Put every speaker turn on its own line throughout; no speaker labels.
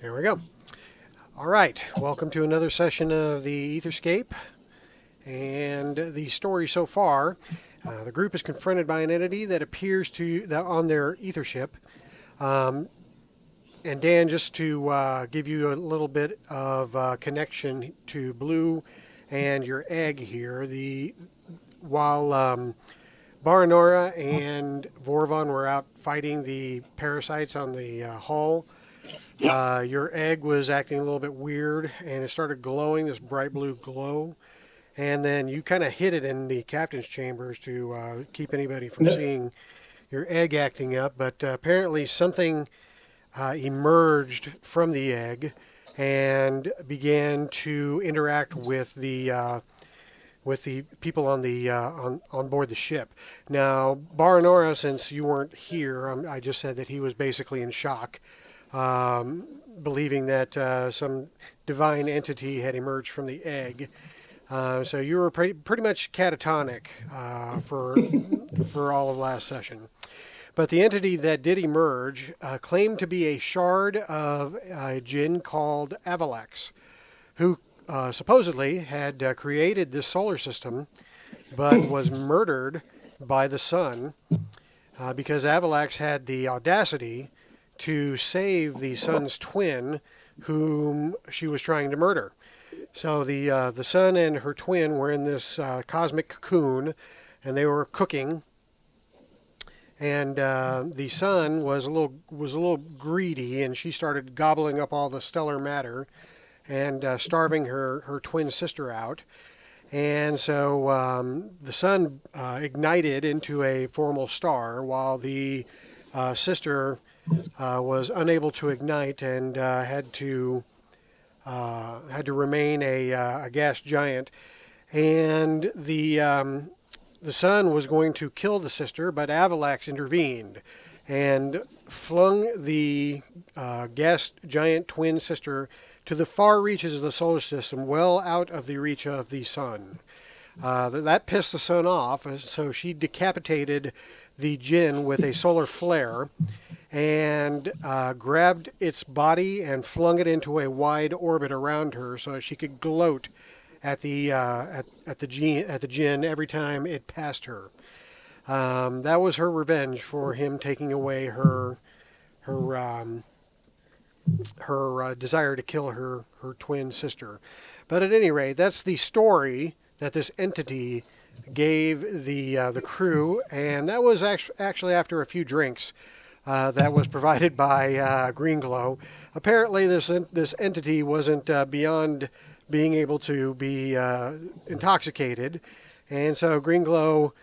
There we go. All right, welcome to another session of the Aetherscape. And the story so far, the group is confronted by an entity that appears on their ether ship. Um, and Dan, just to give you a little bit of connection to Blue and your egg here, while Baranora and Vorvon were out fighting the parasites on the hull, your egg was acting a little bit weird, and it started glowing this bright blue glow. And then you kind of hid it in the captain's chambers to keep anybody from
No,
seeing your egg acting up. But apparently something emerged from the egg and began to interact with the people on the on board the ship. Now, Baranora, since you weren't here, I just said that he was basically in shock, um, believing that some divine entity had emerged from the egg. So you were pretty much catatonic for all of last session. But the entity that did emerge claimed to be a shard of a djinn called Avalax, who supposedly had created this solar system, but was murdered by the sun because Avalax had the audacity to save the sun's twin, whom she was trying to murder. So the sun and her twin were in this cosmic cocoon, and they were cooking. And the sun was a little greedy, and she started gobbling up all the stellar matter and starving her twin sister out. And so the sun ignited into a formal star, while the sister was unable to ignite and had to remain a gas giant. And the sun was going to kill the sister, but Avalax intervened and flung the gas giant twin sister to the far reaches of the solar system, well out of the reach of the sun. That pissed the sun off, so she decapitated the djinn with a solar flare and grabbed its body and flung it into a wide orbit around her so she could gloat at the djinn every time it passed her. That was her revenge for him taking away her desire to kill her twin sister. But at any rate, that's the story that this entity gave the crew, and that was actually after a few drinks. That was provided by Green Glow. Apparently, this entity wasn't beyond being able to be intoxicated, and so Green Glow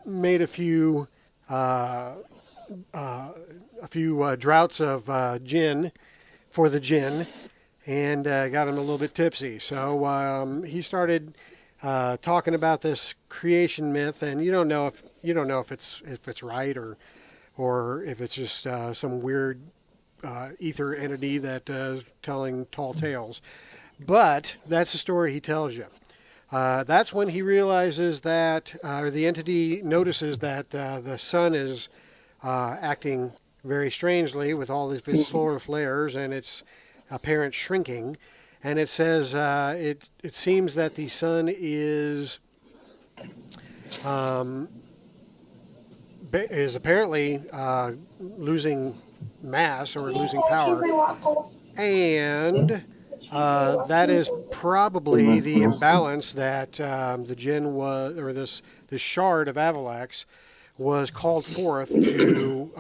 made a few draughts of gin for the gin, and got him a little bit tipsy. So he started talking about this creation myth, and you don't know if it's right or if it's just some weird ether entity that is telling tall tales. But that's the story he tells you. That's when he realizes that, or the entity notices that the sun is acting very strangely with all of its solar flares and its apparent shrinking. And it says it seems that the sun is apparently losing mass or losing power, and that is probably the imbalance that the djinn was, or this shard of Avalax was called forth to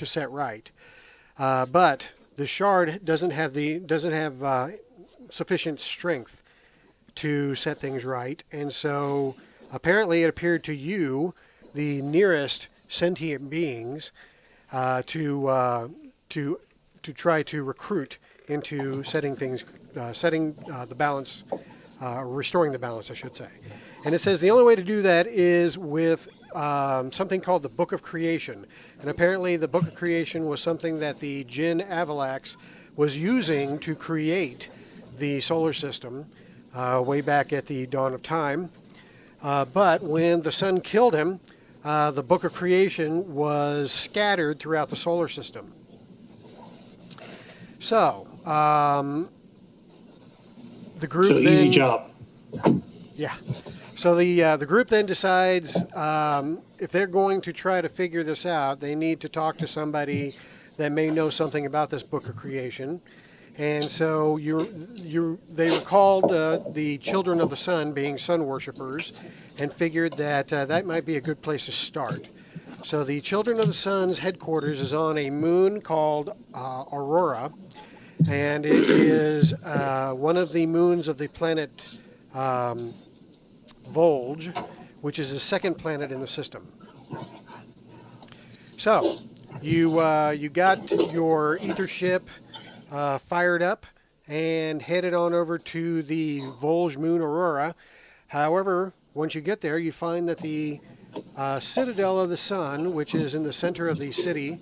set right. But the shard doesn't have sufficient strength to set things right, and so apparently it appeared to you, the nearest sentient beings, to try to recruit into setting the balance, restoring the balance, I should say. And it says the only way to do that is with something called the Book of Creation. And apparently the Book of Creation was something that the djinn Avalax was using to create the solar system way back at the dawn of time. But when the sun killed him, the Book of Creation was scattered throughout the solar system. So, the group
So
then,
easy job.
Yeah. So the group then decides if they're going to try to figure this out, they need to talk to somebody that may know something about this book of creation. And so they recalled the children of the sun being sun worshippers, and figured that that might be a good place to start. So the children of the sun's headquarters is on a moon called Aurora, and it is one of the moons of the planet um, Volge, which is the second planet in the system. So you got your ether ship fired up and headed on over to the Volge moon Aurora. However, once you get there, you find that the Citadel of the Sun, which is in the center of the city,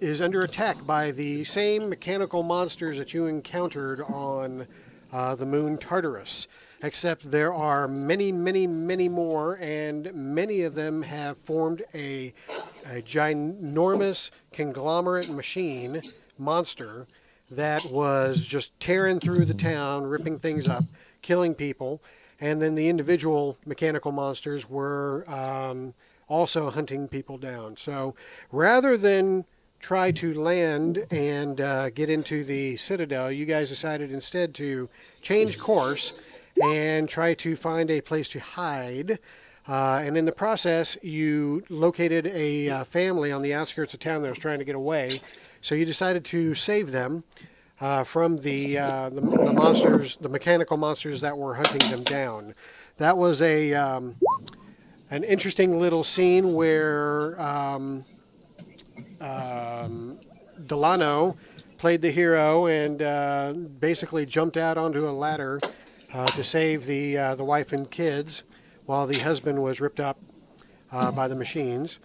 is under attack by the same mechanical monsters that you encountered on the moon Tartarus. Except there are many, many, many more, and many of them have formed a ginormous conglomerate machine monster that was just tearing through the town, ripping things up, killing people, and then the individual mechanical monsters were also hunting people down. So rather than try to land and get into the Citadel, you guys decided instead to change course and try to find a place to hide. And in the process, you located a family on the outskirts of town that was trying to get away. So you decided to save them from the monsters, the mechanical monsters that were hunting them down. That was an interesting little scene where Delano played the hero and basically jumped out onto a ladder to save the wife and kids, while the husband was ripped up by the machines.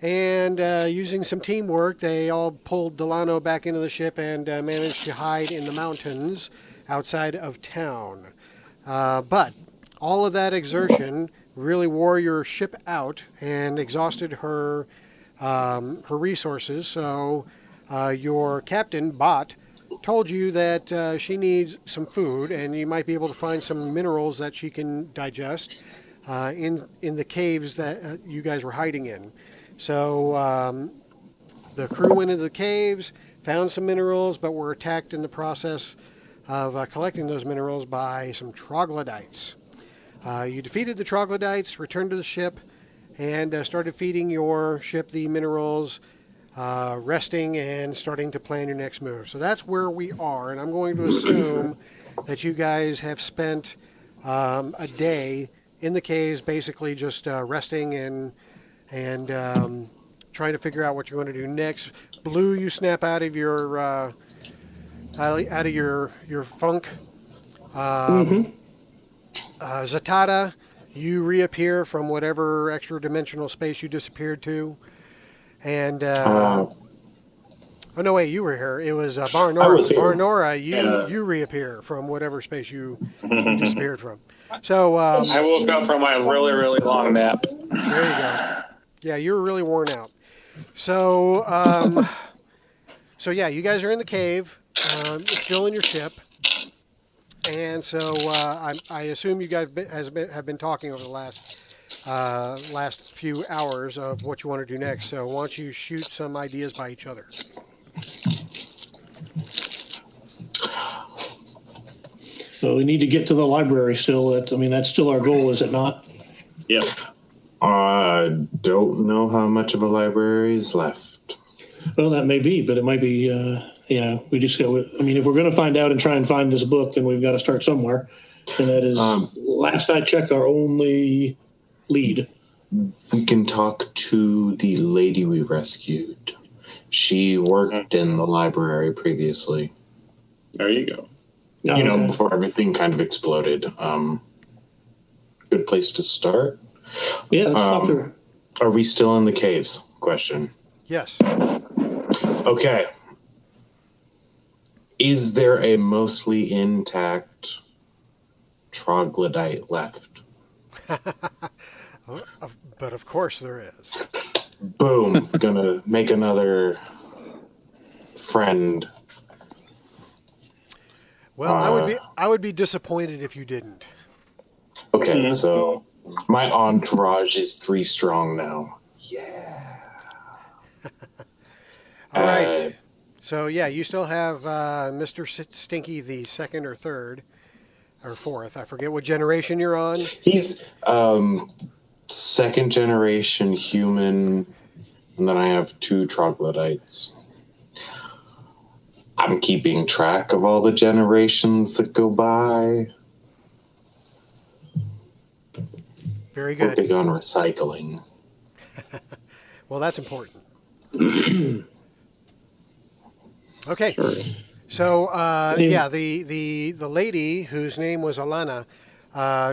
And using some teamwork, they all pulled Delano back into the ship and managed to hide in the mountains outside of town. But all of that exertion really wore your ship out and exhausted her resources. So your captain, Bot, told you that she needs some food, and you might be able to find some minerals that she can digest in the caves that you guys were hiding in. So the crew went into the caves, found some minerals, but were attacked in the process of collecting those minerals by some troglodytes. You defeated the troglodytes, returned to the ship, and started feeding your ship the minerals, resting, and starting to plan your next move. So that's where we are, and I'm going to assume that you guys have spent a day in the caves, basically just resting and trying to figure out what you're going to do next. Blue, you snap out of your funk. Zatada, you reappear from whatever extra dimensional space you disappeared to. And oh no, wait, you were here. It was Barnora. Barnora, you reappear from whatever space you disappeared from. So
I woke up from my really, really long nap.
There you go. Yeah, you were really worn out. So so yeah, you guys are in the cave. It's still in your ship. And so I assume you guys have been talking over the last few hours of what you want to do next. So why don't you shoot some ideas by each other?
So we need to get to the library still. That's still our goal, is it not?
Yep.
I don't know how much of a library is left.
Well, that may be, but it might be, we just go. If we're going to find out and try and find this book, then we've got to start somewhere. And that is, last I checked, our only lead.
We can talk to the lady we rescued. She worked in the library previously.
There you go.
Before everything kind of exploded. Good place to start.
Yeah, let's talk to her.
Are we still in the caves? Question.
Yes.
Okay. Is there a mostly intact troglodyte left?
But of course there is.
Boom. Gonna make another friend.
Well, I would be disappointed if you didn't.
Okay, so my entourage is 3 strong now. Yeah.
All right. So yeah, you still have Mr. Stinky the second or third or fourth. I forget what generation you're on.
He's 2nd generation human, and then I have 2 troglodytes. I'm keeping track of all the generations that go by.
Very good.
We're big on recycling.
Well, that's important. Okay.
Sure.
So yeah, the lady whose name was Alana,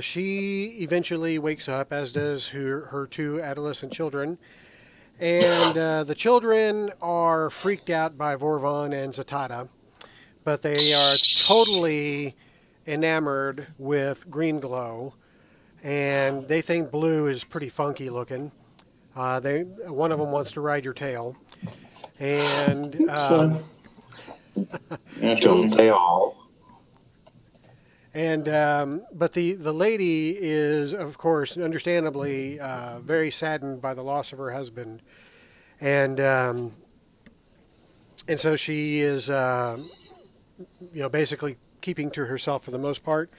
she eventually wakes up, as does her 2 adolescent children. And the children are freaked out by Vorvon and Zatada, but they are totally enamored with Green Glow, and they think Blue is pretty funky looking. One of them wants to ride your tail, and
Don't they all?
and but the lady is, of course, understandably very saddened by the loss of her husband, and so she is basically keeping to herself for the most part.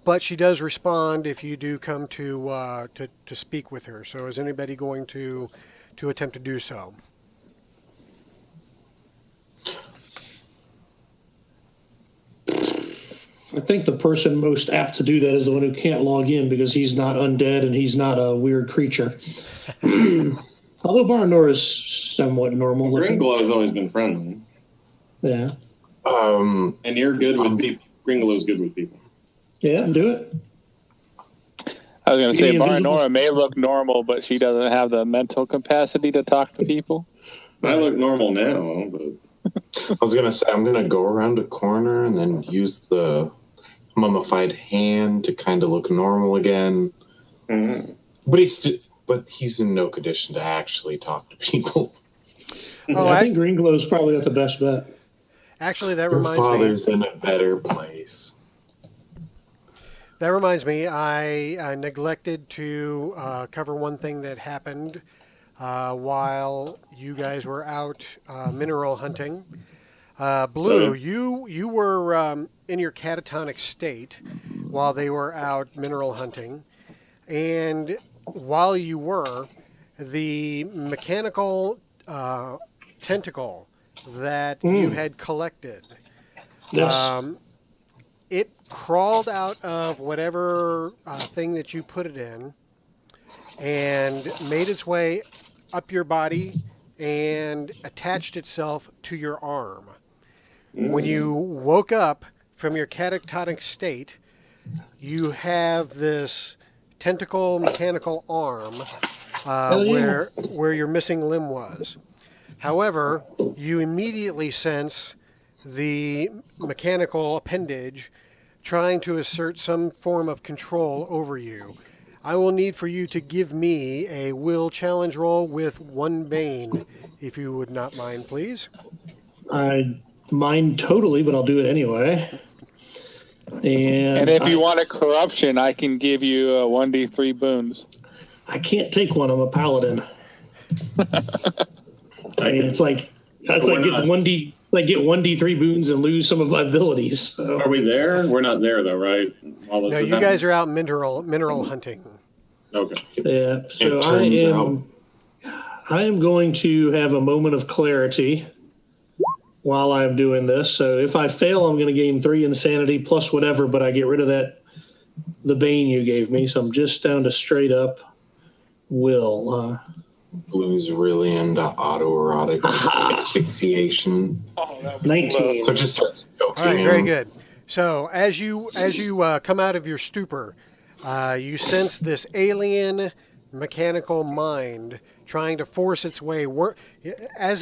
But she does respond if you do come to speak with her. So is anybody going to attempt to do so?
I think the person most apt to do that is the one who can't log in because he's not undead and he's not a weird creature. Although Baranor is somewhat normal.
Green Glow has always been friendly.
Yeah.
And you're good with people. Green Glow's good with people.
Yeah, do it.
I was going to say,
Any invisible-
Baranora may look normal, but she doesn't have the mental capacity to talk to people.
I look normal now, but
I was going to say, I'm going to go around a corner and then use the mummified hand to kind of look normal again.
Mhm.
But he's in no condition to actually talk to people.
Oh,
I think Green Glow's probably got the best bet.
Actually, that
Your
reminds me.
father's in a better place.
That reminds me, I neglected to cover one thing that happened while you guys were out mineral hunting. Blue, you were in your catatonic state while they were out mineral hunting, and while you were, the mechanical tentacle that you had collected,
Yes.
it crawled out of whatever thing that you put it in and made its way up your body and attached itself to your arm. When you woke up from your catatonic state, you have this tentacle mechanical arm where your missing limb was. However, you immediately sense the mechanical appendage trying to assert some form of control over you. I will need for you to give me a will challenge roll with 1 bane, if you would not mind, please.
I mind totally, but I'll do it anyway.
And if you want a corruption, I can give you 1d3 boons.
I can't take one. I'm a paladin. I mean, it's like that's like get 1d like get 1d3 boons and lose some of my abilities. So.
are we there? We're not there though, right? All this
No,
is
you guys are out mineral hunting.
Okay.
Yeah. So
It turns out.
I am going to have a moment of clarity while I'm doing this. So if I fail, I'm going to gain 3 insanity plus whatever, but I get rid of the bane you gave me. So I'm just down to straight up will.
Blue's really into autoerotic asphyxiation.
19.
So it just starts choking
All right, very
him.
good. So as you come out of your stupor, you sense this alien mechanical mind trying to force its way. As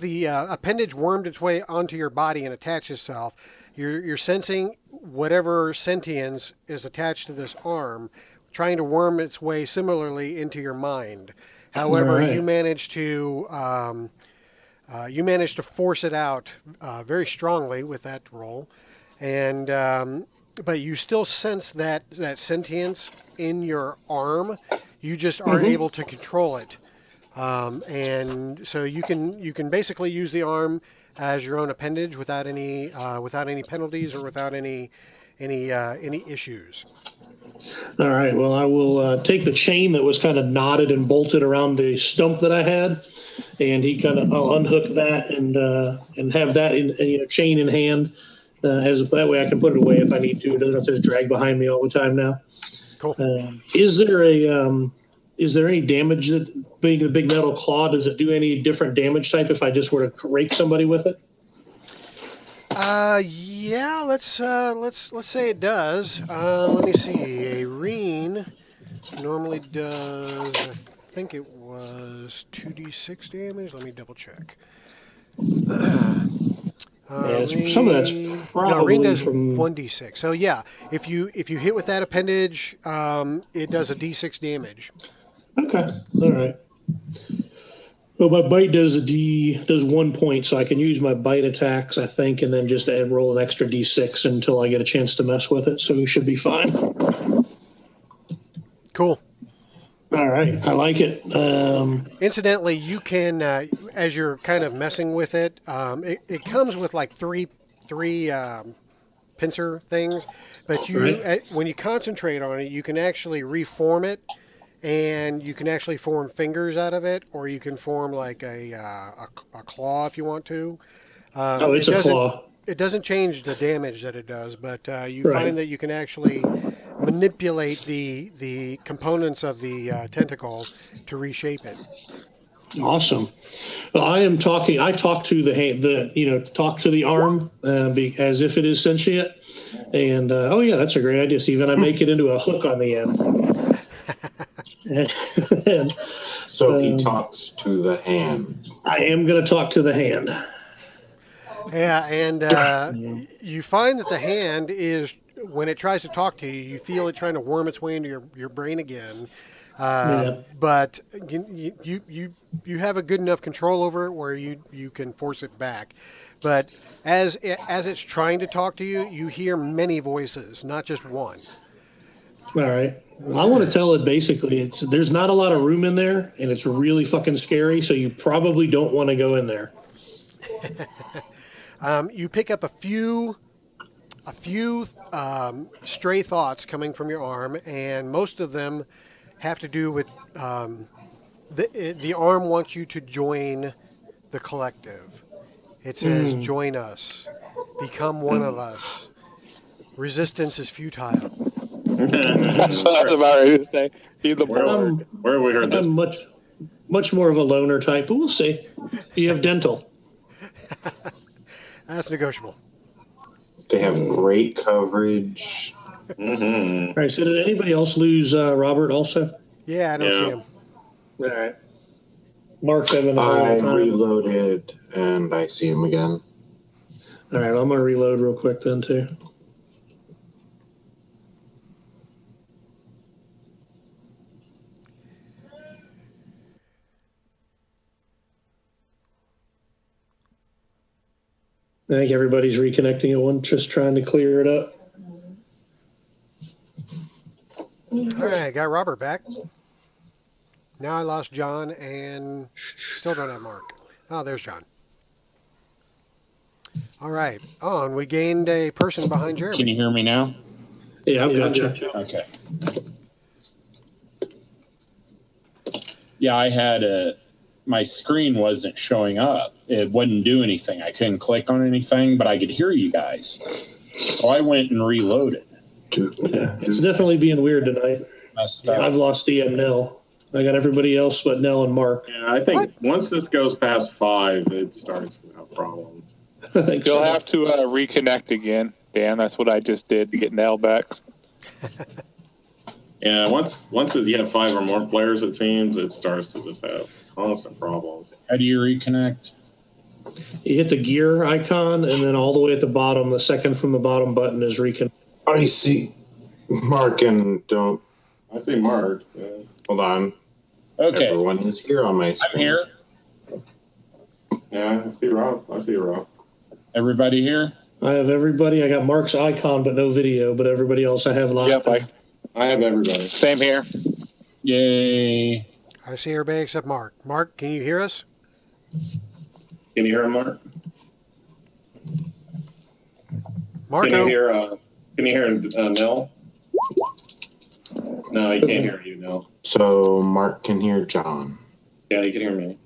the appendage wormed its way onto your body and attached itself, you're sensing whatever sentience is attached to this arm trying to worm its way similarly into your mind. However,
Right.
you manage to You manage to force it out very strongly with that roll, and but you still sense that sentience in your arm. You just aren't able to control it, and so you can basically use the arm as your own appendage without any penalties or without any issues.
All right. Well, I will take the chain that was kind of knotted and bolted around the stump that I had, and I'll unhook that and have that in chain in hand. That way I can put it away if I need to. It doesn't have to drag behind me all the time now.
Cool.
Is there any damage that being a big metal claw? Does it do any different damage type if I just were to rake somebody with it?
Yeah. Let's say it does. Let me see. A reen normally does. I think it was 2d6 damage. Let me double check.
Some of that's probably
Reen does
from
1d6. So yeah, if you hit with that appendage, it does a d6 damage.
Okay. All right. Well, my bite does 1 point, so I can use my bite attacks, I think, and then just roll an extra d6 until I get a chance to mess with it. So we should be fine.
Cool.
All right, I like it.
Incidentally, you can, as you're kind of messing with it, it comes with like three pincer things, but when you concentrate on it, you can actually reform it, and you can actually form fingers out of it, or you can form like a claw if you want to.
It's a claw.
It doesn't change the damage that it does, but you find that you can actually manipulate the components of the tentacle to reshape it.
Awesome. Well, I talk to the hand, talk to the arm as if it is sentient. And that's a great idea, Stephen. I make it into a hook on the end.
So he talks to the hand.
I am going to talk to the hand.
Yeah, and you find that the hand is, when it tries to talk to you, you feel it trying to worm its way into your brain again. But you have a good enough control over it where you can force it back. But as it's trying to talk to you, you hear many voices, not just one.
All right. I want to tell it basically there's not a lot of room in there, and it's really fucking scary, so you probably don't want to go in there.
You pick up a few stray thoughts coming from your arm, and most of them have to do with the arm wants you to join the collective. It says, "Join us, become one of us. Resistance is futile."
That's what I was about ready to say.
Where have we heard this?
I'm much more of a loner type, but we'll see. You have dental.
That's negotiable.
They have great coverage.
Mm-hmm.
All right, so did anybody else lose Robert also?
Yeah, I don't see him.
All right. Mark's having a
I
hard time.
reloaded, and I see him again.
All right, I'm going to reload real quick then, too. I think everybody's reconnecting at once, just trying to clear it up.
All right, got Robert back. Now I lost John and still don't have Mark. Oh, there's John. All right. Oh, and we gained a person behind Jeremy.
Can you hear me now?
Yeah, I've got you.
Okay. Yeah, I had my screen wasn't showing up. It wouldn't do anything. I couldn't click on anything, but I could hear you guys. So I went and reloaded.
Yeah, it's definitely being weird tonight. I've lost EM Nell. I got everybody else but Nell and Mark.
Yeah, I think once this goes past 5, it starts to have problems.
You'll have to reconnect again, Dan. That's what I just did to get Nell back.
Yeah, once you have 5 or more players, it seems, it starts to just have constant problems. How do you reconnect?
You hit the gear icon, and then all the way at the bottom, the second from the bottom button is reconnect.
I see Mark and don't.
I see Mark. Yeah.
Hold on.
Okay.
Everyone is here on my screen.
I'm here.
Yeah, I see Rob.
Everybody here?
I have everybody. I got Mark's icon, but no video. But everybody else I have live.
Yep,
I have everybody.
same here.
Yay.
I see everybody except Mark. Mark, can you hear us?
Can you hear him, Mark?
Marco?
Can you hear Nell? No, he can't hear you, Nell.
So Mark can hear John.
Yeah, he can hear me.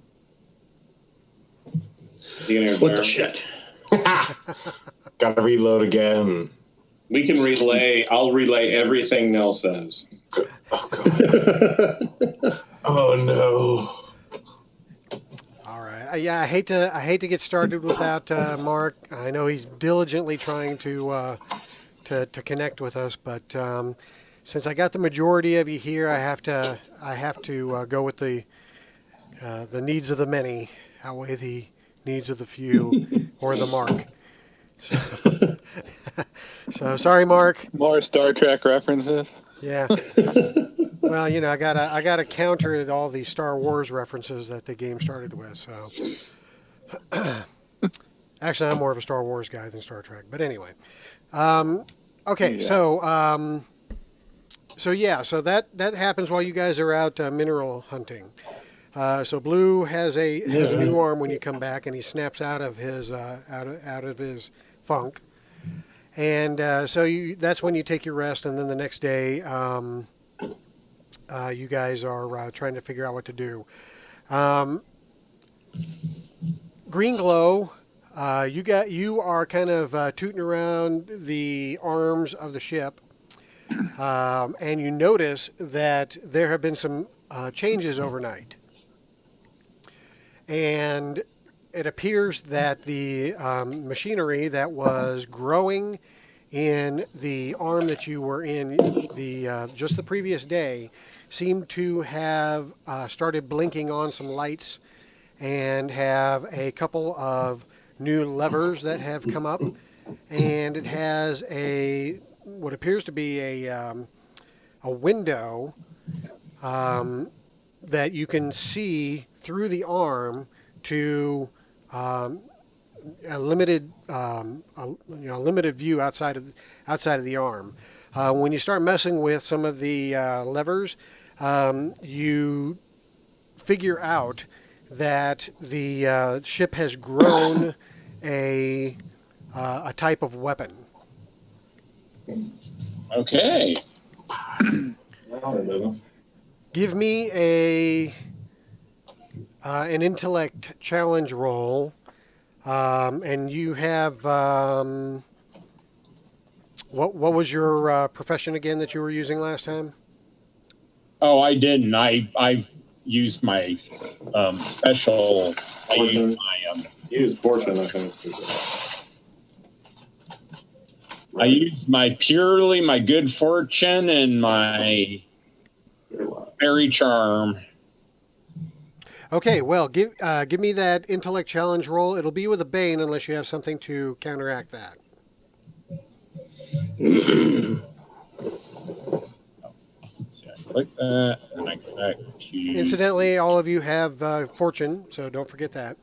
You can hear
What the
Darren?
shit?
Gotta reload again.
We can relay. I'll relay everything Nell says.
Oh, God. Oh, no.
All right. Yeah, I hate to get started without Mark. I know he's diligently trying to connect with us, but since I got the majority of you here, I have to go with the needs of the many outweigh the needs of the few, or the Mark. So sorry, Mark.
More Star Trek references.
Yeah. Well, I gotta counter all the Star Wars references that the game started with. So, actually, I'm more of a Star Wars guy than Star Trek. But anyway, okay. Yeah. So that happens while you guys are out mineral hunting. So Blue has a new arm when you come back, and he snaps out of his out of his funk. And so that's when you take your rest, and then the next day, you guys are trying to figure out what to do. Green Glow, you are kind of tooting around the arms of the ship, and you notice that there have been some changes overnight, and it appears that the machinery that was growing in the arm that you were in just the previous day seemed to have started blinking on some lights and have a couple of new levers that have come up, and it has what appears to be a window that you can see through the arm to a limited view outside of the arm. When you start messing with some of the levers, you figure out that the ship has grown a type of weapon.
Okay.
Give me an intellect challenge roll, and you have what was your profession again that you were using last time?
Oh, I didn't. I used my special. I used my
use fortune, I think.
I used my good fortune and my fairy charm.
Okay, well, give me that intellect challenge roll. It'll be with a bane unless you have something to counteract that.
So I click that, and I go back to...
Incidentally, all of you have fortune, so don't forget that.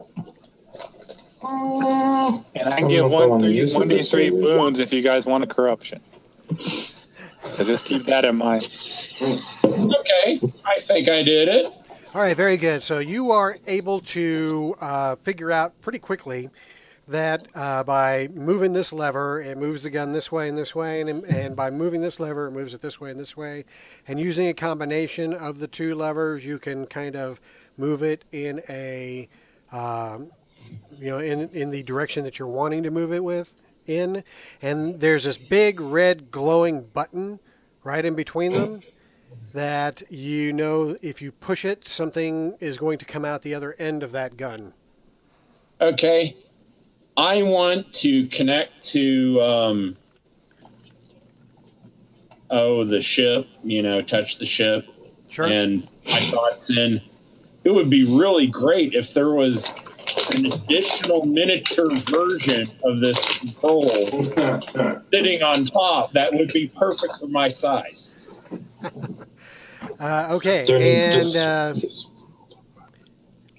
And I can give 1d3 boons if you guys want a corruption. So just keep that in mind.
Okay, I think I did it.
All right, very good. So you are able to figure out pretty quickly that by moving this lever, it moves the gun this way and this way, and by moving this lever, it moves it this way and this way. And using a combination of the two levers, you can kind of move it in a in the direction that you're wanting to move it in. And there's this big red glowing button right in between them that if you push it, something is going to come out the other end of that gun.
Okay. I want to connect to the ship, touch the ship.
Sure.
And my thoughts in, it would be really great if there was an additional miniature version of this control sitting on top. That would be perfect for my size.
Okay, and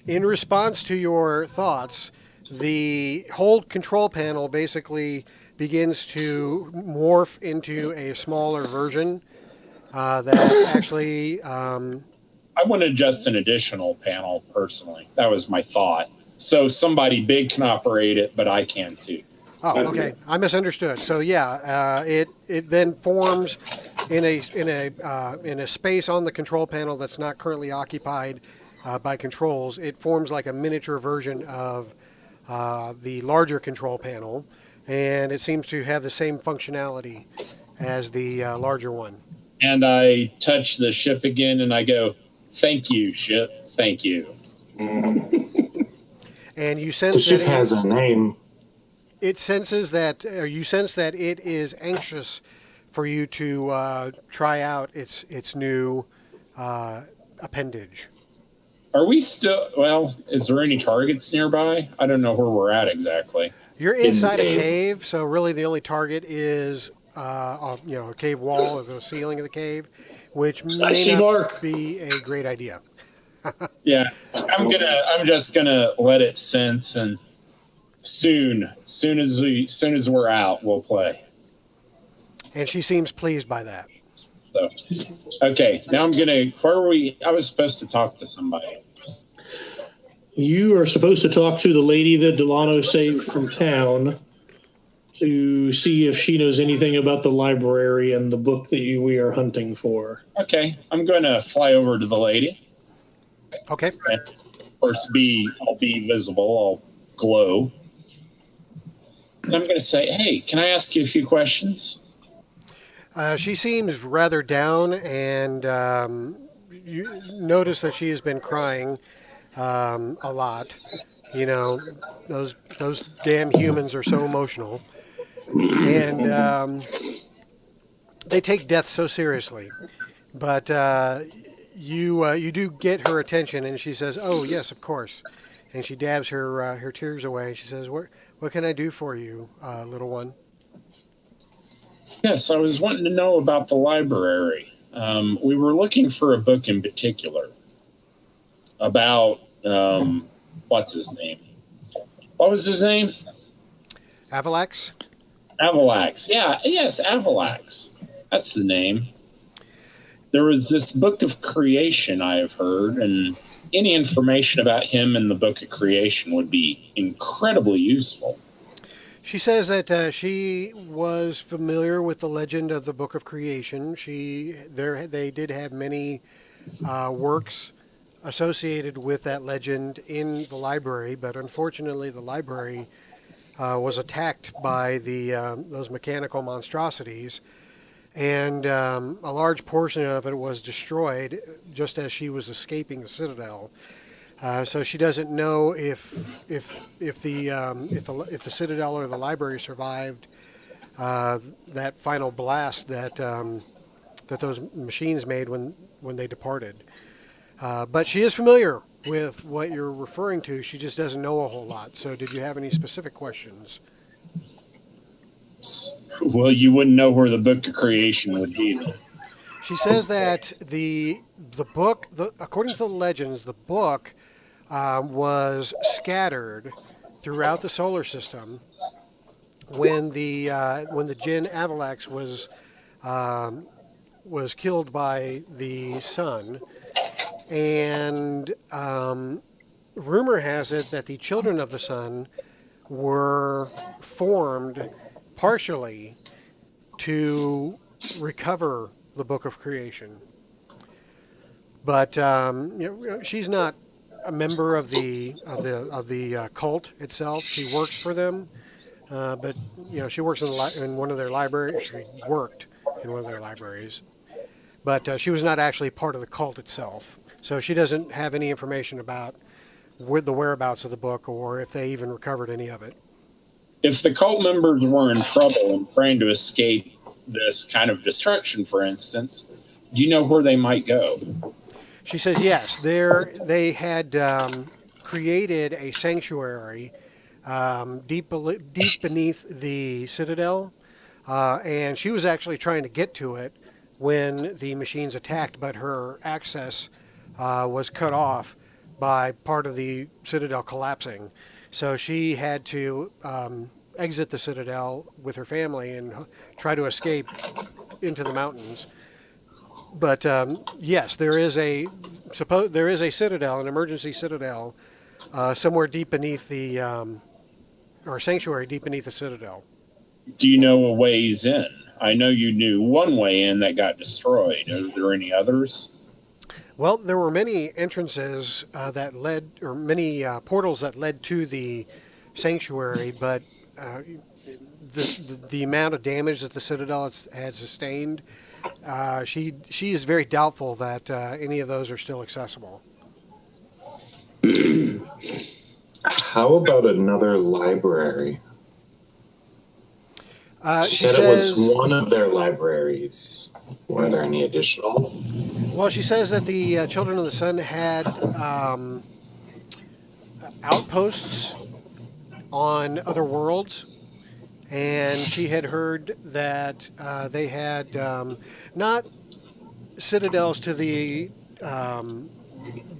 In response to your thoughts, the whole control panel basically begins to morph into a smaller version that actually.
I want to adjust an additional panel personally. That was my thought. So somebody big can operate it, but I can too.
Oh, okay. I misunderstood. So yeah, it then forms in a space on the control panel that's not currently occupied by controls. It forms like a miniature version of the larger control panel, and it seems to have the same functionality as the larger one.
And I touch the ship again, and I go, "Thank you, ship. Thank you."
And you sense
The ship
that
has a name.
it senses that, or you sense that it is anxious for you to try out its new appendage.
Are we still? Well, is there any targets nearby? I don't know where we're at exactly.
You're inside a
cave.
cave, so really the only target is a cave wall or the ceiling of the cave, which may
see
not
Mark.
be a great idea.
Yeah, I'm just gonna let it sense, and soon as we're out, we'll play.
And she seems pleased by that.
So, okay, now where are we? I was supposed to talk to somebody.
You are supposed to talk to the lady that Delano saved from town to see if she knows anything about the library and the book that we are hunting for.
Okay, I'm going to fly over to the lady.
Okay.
And of course, I'll be visible. I'll glow. And I'm going to say, "Hey, can I ask you a few questions?"
She seems rather down, and you notice that she has been crying a lot. You know, those damn humans are so emotional, and they take death so seriously. But you do get her attention, and she says, "Oh yes, of course." And she dabs her tears away. She says, "What can I do for you, little one?"
Yes, I was wanting to know about the library. We were looking for a book in particular about what's his name? What was his name?
Avalax?
Avalax. Yeah, yes, Avalax. That's the name. There was this book of creation I have heard, and any information about him in the book of creation would be incredibly useful.
She says that she was familiar with the legend of the Book of Creation. They did have many works associated with that legend in the library, but unfortunately the library was attacked by those mechanical monstrosities, and a large portion of it was destroyed just as she was escaping the Citadel. So she doesn't know if the Citadel or the library survived that final blast that those machines made when they departed. But she is familiar with what you're referring to. She just doesn't know a whole lot. So did you have any specific questions?
Well, you wouldn't know where the book of creation would be.
She says that the book, according to the legends, the book was scattered throughout the solar system when the Jinn Avalax was killed by the sun, and rumor has it that the children of the sun were formed partially to recover the Book of Creation. But she's not a member of the cult itself. She works for them, but she works in one of their libraries. She worked in one of their libraries, but she was not actually part of the cult itself. So she doesn't have any information about the whereabouts of the book or if they even recovered any of it.
If the cult members were in trouble and trying to escape this kind of destruction, for instance, do you know where they might go?
She says yes. They had created a sanctuary deep beneath the Citadel, and she was actually trying to get to it when the machines attacked, but her access was cut off by part of the Citadel collapsing. So she had to exit the Citadel with her family and try to escape into the mountains. But yes, there is a Citadel, an emergency Citadel, somewhere deep beneath the or sanctuary deep beneath the Citadel.
Do you know a ways in? I know you knew one way in that got destroyed. Are there any others?
Well, there were many entrances that led, or many portals that led to the sanctuary, but the amount of damage that the Citadel had sustained, she is very doubtful that any of those are still accessible.
How about another library? She said
says,
it was one of their libraries. Were there any additional?
Well, she says that the Children of the Sun had outposts on other worlds, and she had heard that they had not citadels to the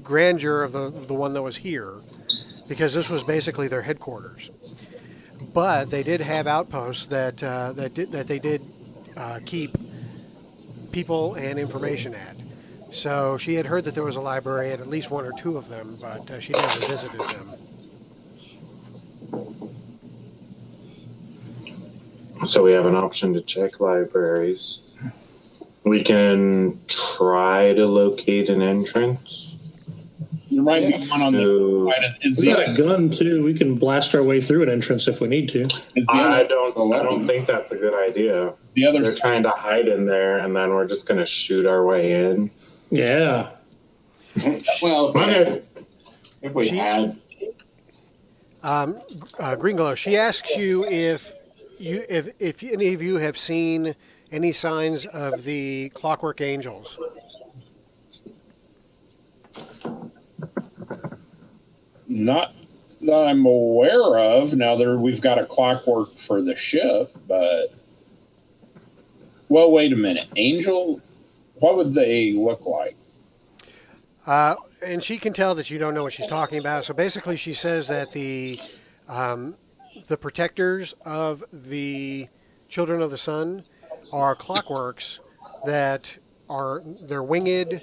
grandeur of the one that was here, because this was basically their headquarters. But they did have outposts that they did keep people and information at. So she had heard that there was a library at least one or two of them, but she never visited them.
So we have an option to check libraries. We can try to locate an entrance.
There might be one on the
We got a gun too. We can blast our way through an entrance if we need to.
I don't think that's a good idea. They're trying to hide in there, and then we're just going to shoot our way in.
Yeah.
Well, if we had.
Green Glow, she asks you if any of you have seen any signs of the Clockwork Angels.
Not that I'm aware of. Now we've got a clockwork for the ship, but well, wait a minute. Angel, what would they look like?
And she can tell that you don't know what she's talking about. So basically, she says that the protectors of the Children of the Sun are clockworks that they're winged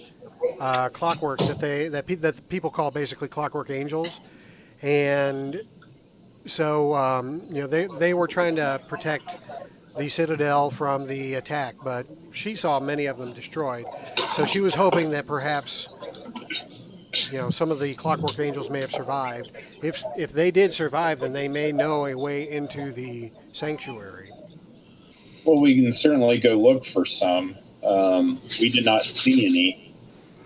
clockworks that people call basically clockwork angels, and so they were trying to protect the Citadel from the attack, but she saw many of them destroyed. So she was hoping that perhaps some of the clockwork angels may have survived. If they did survive, then they may know a way into the sanctuary.
Well, we can certainly go look for some. We did not see any.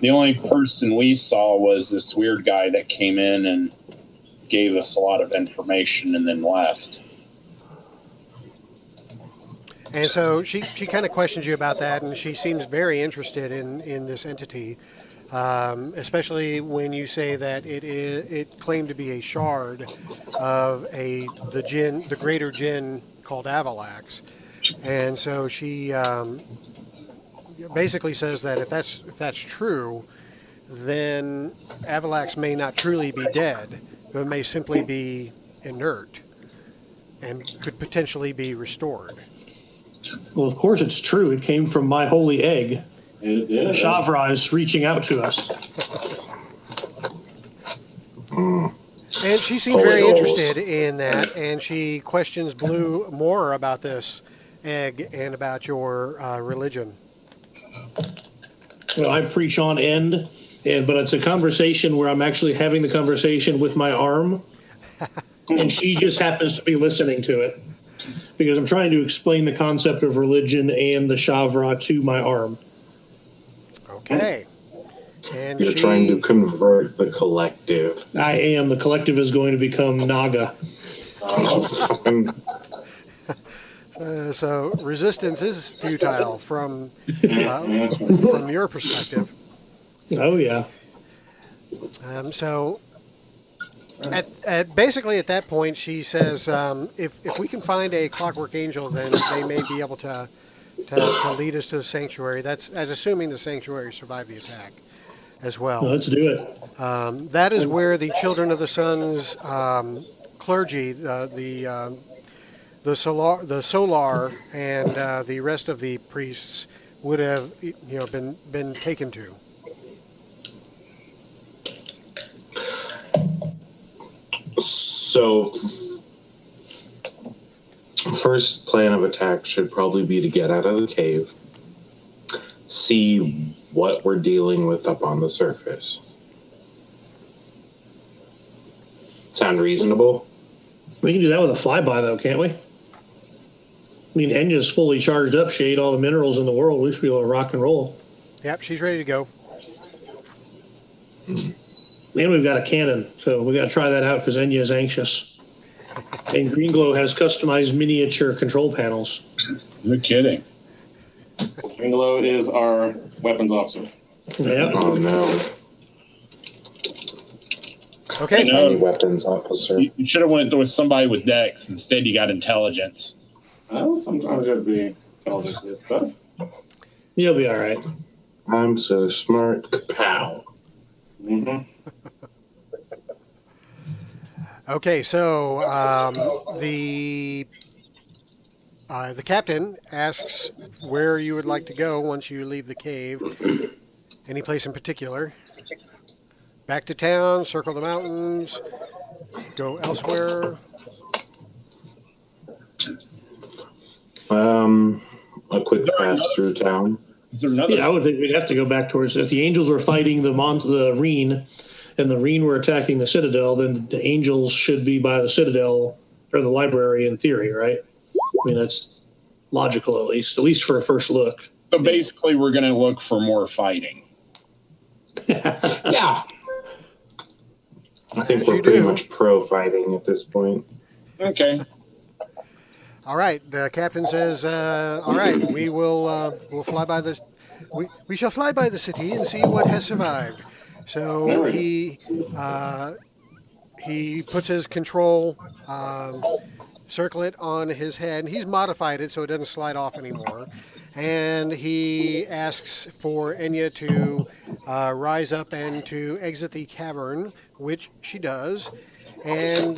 The only person we saw was this weird guy that came in and gave us a lot of information and then left.
And so she kind of questions you about that, and she seems very interested in this entity, especially when you say that it claimed to be a shard of the greater Jinn called Avalax. And so she basically says that if that's true, then Avalax may not truly be dead, but may simply be inert and could potentially be restored.
Well, of course it's true. It came from my holy egg. Shavra is reaching out to us.
And she seems very interested in that, and she questions Blue more about this egg and about your religion.
Well, I preach on end, but it's a conversation where I'm actually having the conversation with my arm, and she just happens to be listening to it, because I'm trying to explain the concept of religion and the Shavra to my arm.
Okay. And
you're trying to convert the collective.
I am. The collective is going to become Naga.
So resistance is futile from your perspective.
Oh yeah.
So basically at that point, she says, if we can find a clockwork angel, then they may be able to lead us to the sanctuary. That's as assuming the sanctuary survived the attack. as well.
Let's do it.
That is where the Children of the Sun's clergy, the Solar, and the rest of the priests would have, been taken to.
So, first plan of attack should probably be to get out of the cave, see what we're dealing with up on the surface. Sound reasonable?
We can do that with a flyby, though, can't we? I mean, Enya's fully charged up. She ate all the minerals in the world. We should be able to rock and roll.
Yep, she's ready to go.
And we've got a cannon, so we got to try that out because Enya is anxious. And Green Glow has customized miniature control panels.
No kidding.
Angelo is our weapons officer.
Yeah.
Oh no.
Okay.
Any weapons officer.
You should have went with somebody with Dex. Instead, you got intelligence.
Well, sometimes you have to be intelligent with stuff.
You'll be all right.
I'm so smart. Kapow.
Mm-hmm.
Okay, so the captain asks where you would like to go once you leave the cave. Any place in particular? Back to town, circle the mountains, go elsewhere.
A quick pass through town.
Is there another?
Yeah, I would think we'd have to go back towards. If the angels were fighting the Reen, and the Reen were attacking the Citadel, then the angels should be by the Citadel or the library in theory, right? I mean, that's logical at least for a first look.
So basically, we're going to look for more fighting.
Yeah. I think
As
we're
you
pretty
do.
much pro fighting at this point.
Okay.
All right, the captain says, all right, we'll fly by we shall fly by the city and see what has survived. So he puts his control circlet on his head. He's modified it so it doesn't slide off anymore. And he asks for Enya to rise up and to exit the cavern, which she does. And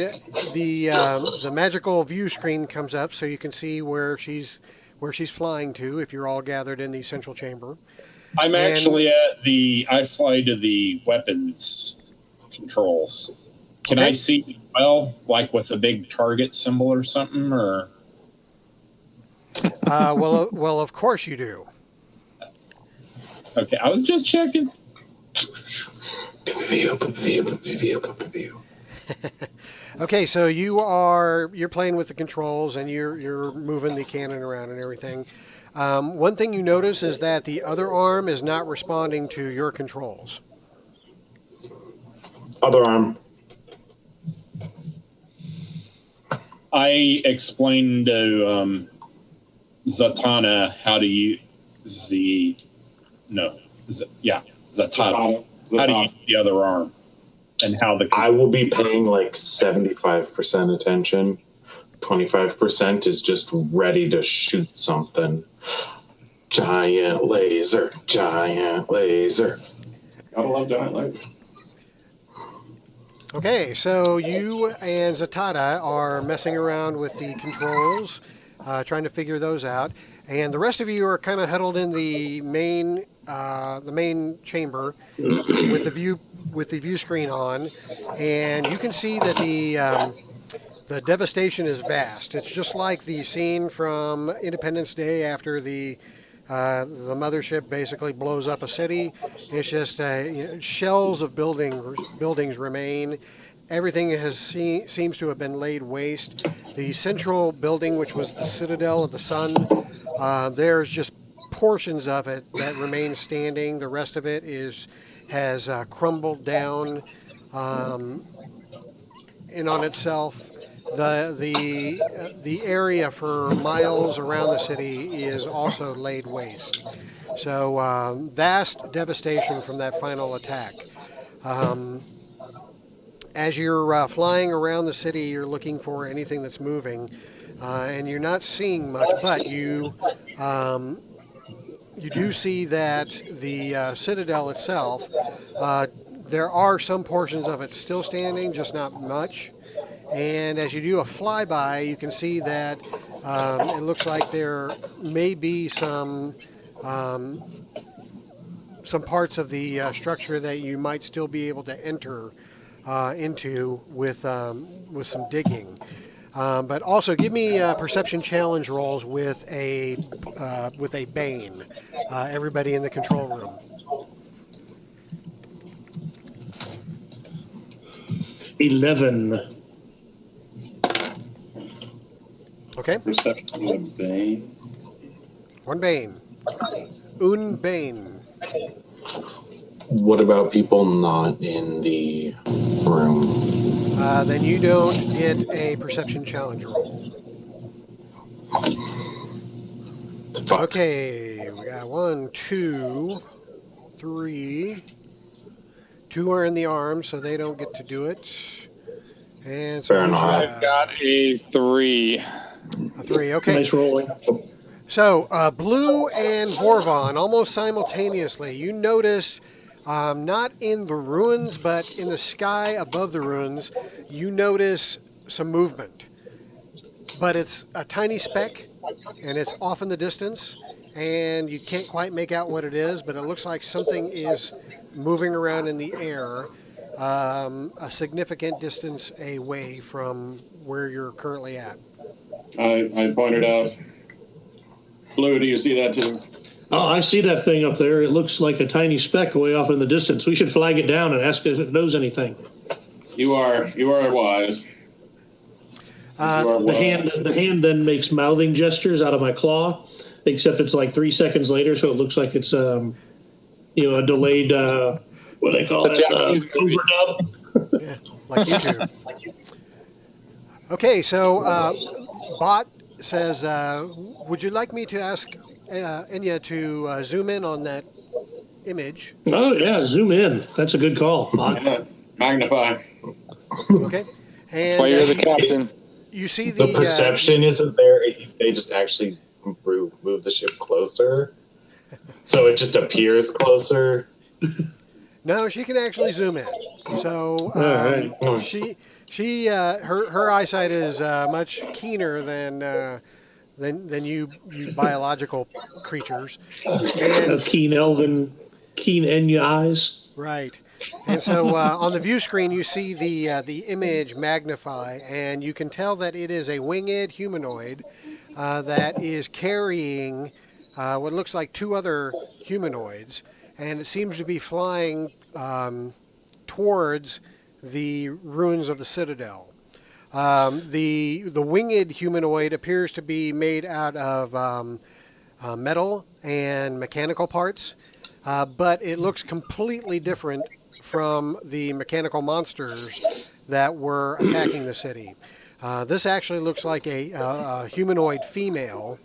the magical view screen comes up so you can see where she's flying to if you're all gathered in the central chamber.
I'm actually I fly to the weapons controls. Can
Okay.
I see well, like with a big target symbol or something, or?
Well, of course you do.
Okay, I was just checking.
Okay, so you're playing with the controls and you're moving the cannon around and everything. One thing you notice is that the other arm is not responding to your controls.
Other arm.
I explained to Zatanna how to use Zatanna. How to use the other arm and how the.
I will be paying like 75% attention. 25% is just ready to shoot something. Giant laser, giant laser.
Gotta love giant lasers.
Okay, so you and Zatanna are messing around with the controls, trying to figure those out, and the rest of you are kind of huddled in the main chamber with the view screen on, and you can see that the devastation is vast. It's just like the scene from Independence Day after the mothership basically blows up a city. It's just shells of buildings remain. Everything seems to have been laid waste. The central building, which was the Citadel of the Sun, there's just portions of it that remain standing. The rest of it has crumbled down in on itself. The area for miles around the city is also laid waste. So vast devastation from that final attack. As you're flying around the city, you're looking for anything that's moving, and you're not seeing much, but you you do see that the Citadel itself, there are some portions of it still standing, just not much. And as you do a flyby, you can see that it looks like there may be um, some parts of the structure that you might still be able to enter into with some digging. But also, give me perception challenge rolls with a Bane. Everybody in the control room.
11.
Okay.
Perception of Bane.
One Bane. Un Bane.
What about people not in the room?
Then you don't get a perception challenge roll.
Fuck.
Okay, we got 1, 2, 3. 2 are in the arm, so they don't get to do it. And so
Fair enough.
I've got a 3.
a 3. Okay.
Nice rolling.
So Blue and Vorvon almost simultaneously. You notice, not in the ruins, but in the sky above the ruins, you notice some movement. But it's a tiny speck, and it's off in the distance, and you can't quite make out what it is, but it looks like something is moving around in the air a significant distance away from where you're currently at.
I pointed out. Blue, do you see that too?
Oh, I see that thing up there. It looks like a tiny speck way off in the distance. We should flag it down and ask if it knows anything.
You are wise.
The hand then makes mouthing gestures out of my claw, except it's like 3 seconds later, so it looks like it's a delayed what do they call it? Overdub.
Yeah, like YouTube. Okay, so Bot says, would you like me to ask Enya to zoom in on that image?
Oh yeah, zoom in. That's a good call.
Magnify.
Okay. And
Well, you're the captain.
you see
The perception isn't there. They just actually move the ship closer. So it just appears closer.
No, she can actually zoom in. So
right.
she her eyesight is much keener than you biological creatures. And
Keen Enya eyes.
right. And so on the view screen, you see the image magnify, and you can tell that it is a winged humanoid that is carrying what looks like 2 other humanoids, and it seems to be flying towards the ruins of the Citadel. The winged humanoid appears to be made out of metal and mechanical parts, but it looks completely different from the mechanical monsters that were attacking the city. This actually looks like a humanoid female.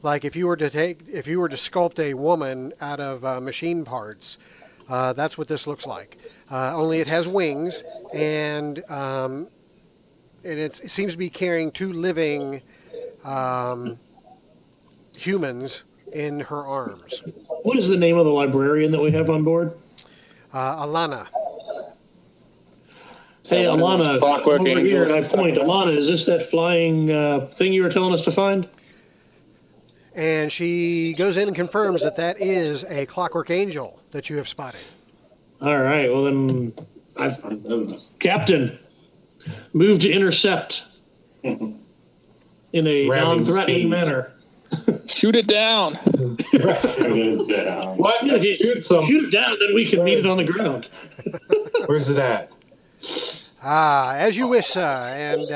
Like if you were to sculpt a woman out of machine parts, that's what this looks like. Only it has wings, and it seems to be carrying 2 living humans in her arms.
What is the name of the librarian that we have on board?
Alana.
Hey, Alana,
Clockwork
over here,
Angel.
and I point. Alana, is this that flying thing you were telling us to find?
And she goes in and confirms that is a Clockwork Angel that you have spotted.
All right, well then, Captain, move to intercept in a
Ramming
non-threatening
speed.
manner.
Shoot it down.
What?
If you
Shoot
shoot it down, then we can meet it on the ground.
Where's it at?
As you wish, sir. And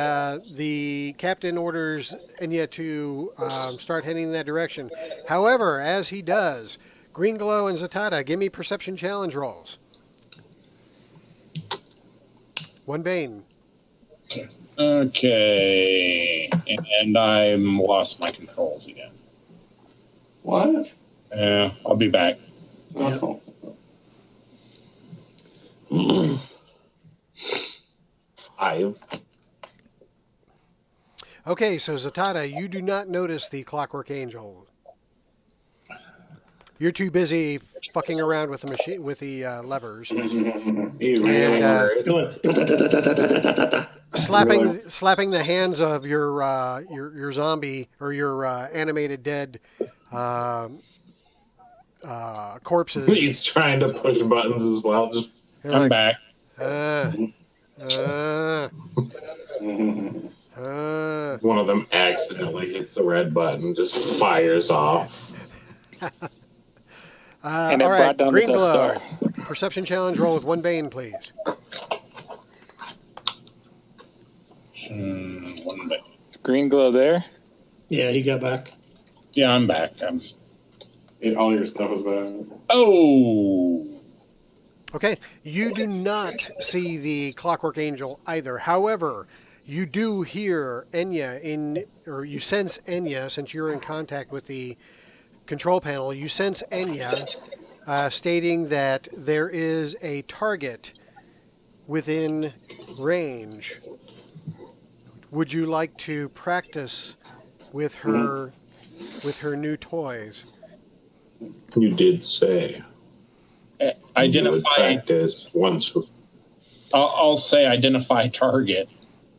the captain orders Enya to start heading in that direction. However, as he does, Green Glow and Zatada, give me perception challenge rolls. 1 Bane.
Okay. And I lost my controls again.
What?
Yeah, I'll be back.
Oh.
Five.
Okay, so Zatada, you do not notice the Clockwork Angel. You're too busy fucking around with the machine with the levers
He's
and
really
Go on.
slapping the hands of your zombie or your animated dead corpses.
He's trying to push buttons as well. Just
You're
I'm
like,
back.
uh, uh,
one of them accidentally hits the red button, just fires off.
And it
all right,
brought down
green
the Death
glow.
Star.
Perception challenge roll with 1 bane, please.
One bit.
Is green glow there?
Yeah, he got back.
Yeah, I'm back.
all your stuff is bad.
Oh,
Okay, you do not see the Clockwork Angel either. However, you do hear Enya or you sense Enya since you're in contact with the control panel. You sense Enya stating that there is a target within range. Would you like to practice with her new toys?
You did say you would
identify.
practice once.
I'll say identify target.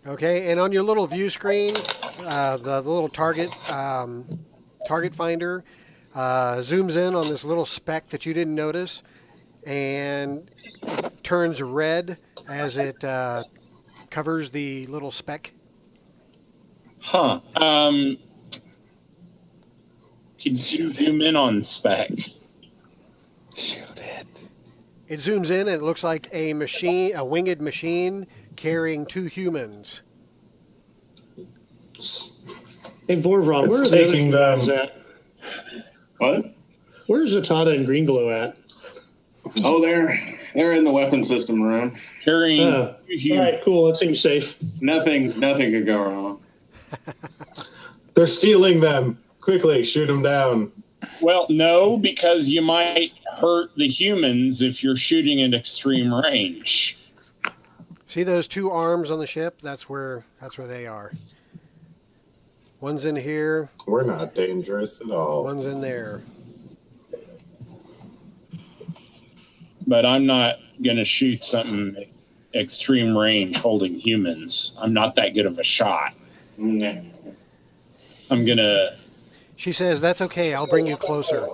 Okay, and on your little view screen, the little target finder zooms in on this little speck that you didn't notice, and it turns red as it covers the little speck.
Huh. Could you zoom in on spec?
Shoot it.
It zooms in and it looks like a winged machine carrying 2 humans.
Hey, Vorvron,
It's
where's the other
taking
two guys
them-
at?
What?
Where's Zatada and Green Glow at?
Oh, they're in the weapon system room.
Carrying
All right, cool. That seems safe.
Nothing could go wrong.
They're stealing them. Quickly, shoot them down.
Well, no, because you might hurt the humans if you're shooting at extreme range.
See those 2 arms on the ship? That's where they are. One's in here,
We're not dangerous at all.
one's in there.
But I'm not going to shoot something extreme range holding humans. I'm not that good of a shot.
Nah.
I'm going to...
She says, "That's okay. I'll bring you closer."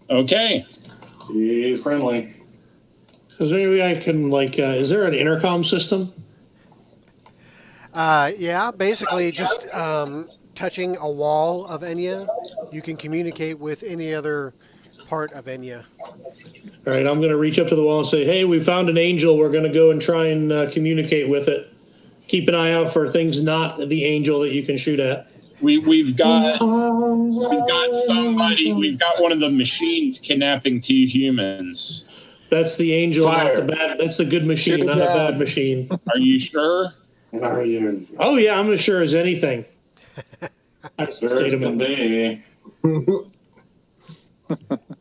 Okay.
He's friendly.
Is there any way I can, is there an intercom system?
Yeah, basically just touching a wall of Enya, you can communicate with any other part of Enya.
All right, I'm going to reach up to the wall and say, hey, we found an angel. We're going to go and try and communicate with it. Keep an eye out for things not the angel that you can shoot at.
We've got somebody. We've got one of the machines kidnapping 2 humans.
That's the angel,
Fire.
not the bad. That's the good machine,
Shoot it
not a
down.
bad machine.
Are you sure?
How are you?
Oh, yeah, I'm as sure as anything. I
Sure
say
as
to
can
him,
be.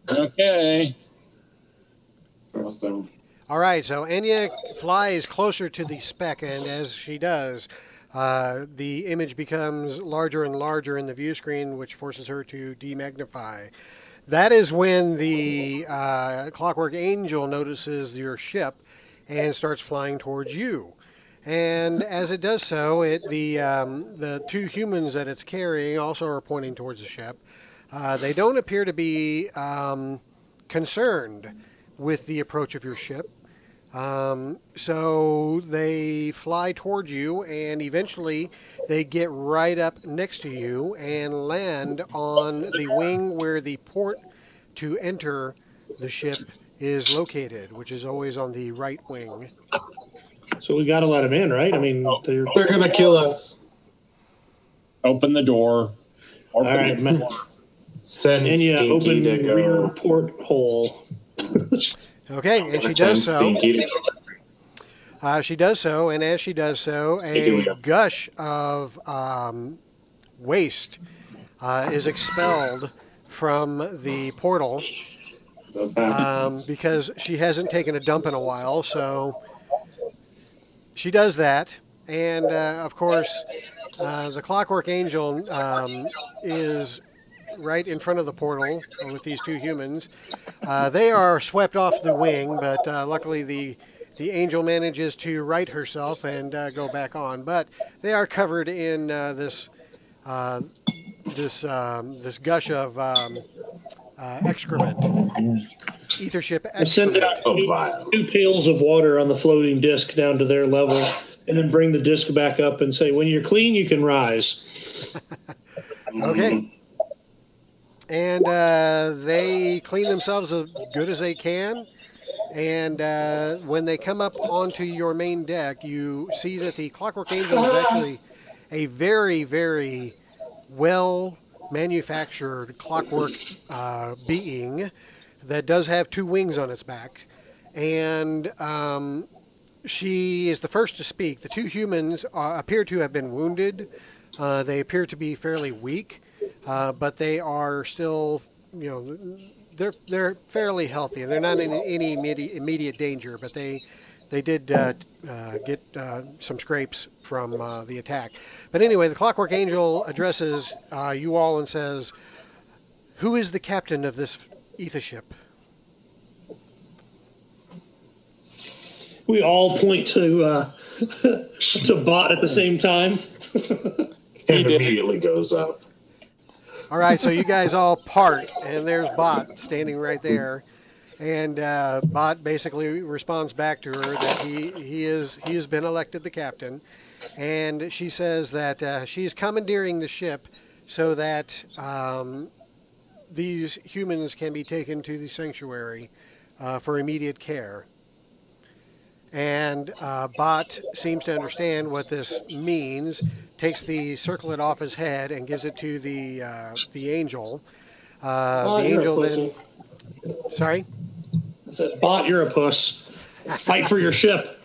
Okay.
Trust him.
All right, so Enya flies closer to the speck, and as she does, the image becomes larger and larger in the view screen, which forces her to demagnify. That is when the Clockwork Angel notices your ship and starts flying towards you. And as it does so, the 2 humans that it's carrying also are pointing towards the ship. They don't appear to be concerned with the approach of your ship. So they fly towards you, and eventually they get right up next to you and land on the wing where the port to enter the ship is located, which is always on the right wing.
so we got to let him in, right? I mean, they're...
They're gonna kill us.
Open the door.
All right, man.
Send
And you
Stinky
open
to go.
rear porthole.
Okay, and she
Send
does so.
Stinky to go.
She does so, and as she does so,
Stinky
a gush of waste is expelled from the portal
Does happen.
because she hasn't taken a dump in a while. So she does that, and of course, the Clockwork Angel is right in front of the portal with these two humans. They are swept off the wing, but luckily the angel manages to right herself and go back on. But they are covered in this gush of excrement, Aethership
Send
excrement.
out two pails of water on the floating disc down to their level, and then bring the disc back up and say, when you're clean, you can rise.
Okay. And they clean themselves as good as they can. And when they come up onto your main deck, you see that the Clockwork Angel is actually a very, very well manufactured clockwork being that does have two wings on its back. And she is the first to speak. The two humans appear to have been wounded. They appear to be fairly weak, but they are still, they're fairly healthy. They're not in any immediate danger, but they did get some scrapes from the attack. But anyway, the Clockwork Angel addresses you all and says, "Who is the captain of this Aetherscape?"
We all point to Bot at the same time.
And immediately goes up.
All right, so you guys all part, and there's Bot standing right there. And Bot basically responds back to her that he has been elected the captain, and she says that she's commandeering the ship so that these humans can be taken to the sanctuary for immediate care. And Bot seems to understand what this means, takes the circlet off his head and gives it to the angel. The angel then. Sorry?
It says, Bot, you're a puss. Fight for your ship.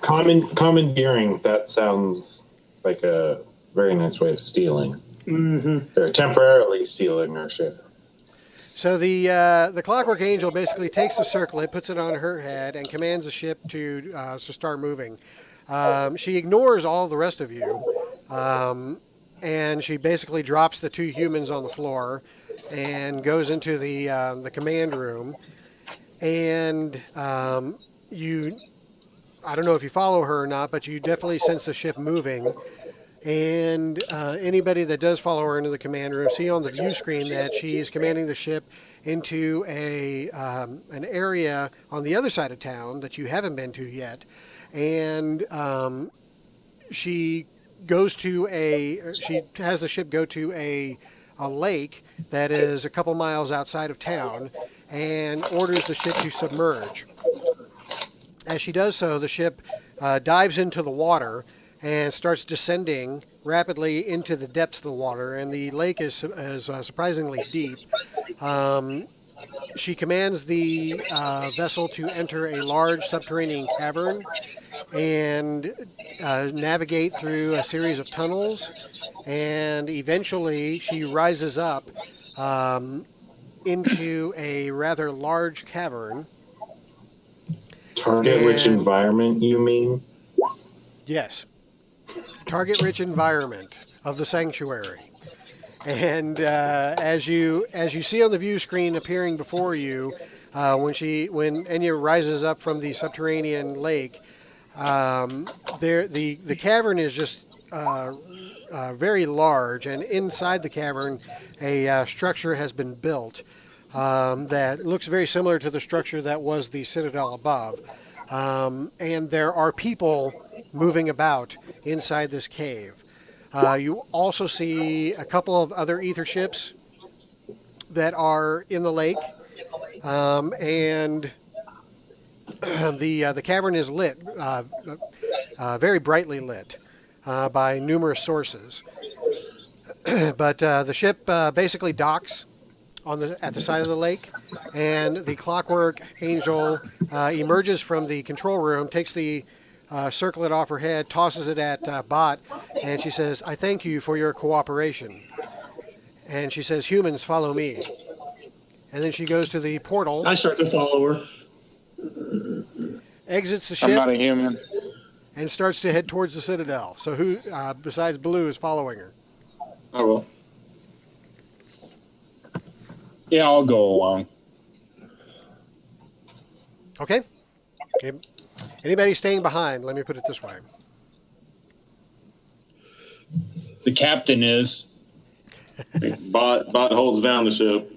Commandeering, that sounds like a very nice way of stealing.
Mm-hmm.
They're temporarily stealing our ship.
So the Clockwork Angel basically takes the circlet, puts it on her head, and commands the ship to start moving. She ignores all the rest of you, and she basically drops the two humans on the floor and goes into the command room. And you, I don't know if you follow her or not, but you definitely sense the ship moving. And anybody that does follow her into the command room see on the view screen that she's commanding the ship into an area on the other side of town that you haven't been to yet. And she has the ship go to a lake that is a couple miles outside of town and orders the ship to submerge. As she does so, the ship dives into the water and starts descending rapidly into the depths of the water, and the lake is surprisingly deep. She commands the vessel to enter a large subterranean cavern and navigate through a series of tunnels, and eventually she rises up into a rather large cavern.
Target-rich environment, you mean?
Yes. Target-rich environment of the sanctuary. And as you see on the view screen appearing before you, when Enya rises up from the subterranean lake, the cavern is just very large, and inside the cavern, a structure has been built that looks very similar to the structure that was the citadel above. And there are people moving about inside this cave. You also see a couple of other ether ships that are in the lake, and the cavern is lit, very brightly lit by numerous sources. But the ship basically docks at the side of the lake, and the Clockwork Angel emerges from the control room, takes the circlet off her head, tosses it at Bot, and she says, "I thank you for your cooperation." And she says, "Humans, follow me." And then she goes to the portal.
I start to follow her.
Exits the ship.
I'm not a human.
And starts to head towards the citadel. So who, besides Blue, is following her?
I will.
Yeah, I'll go along.
Okay. Okay. Anybody staying behind? Let me put it this way.
The captain is.
Bot holds down the ship.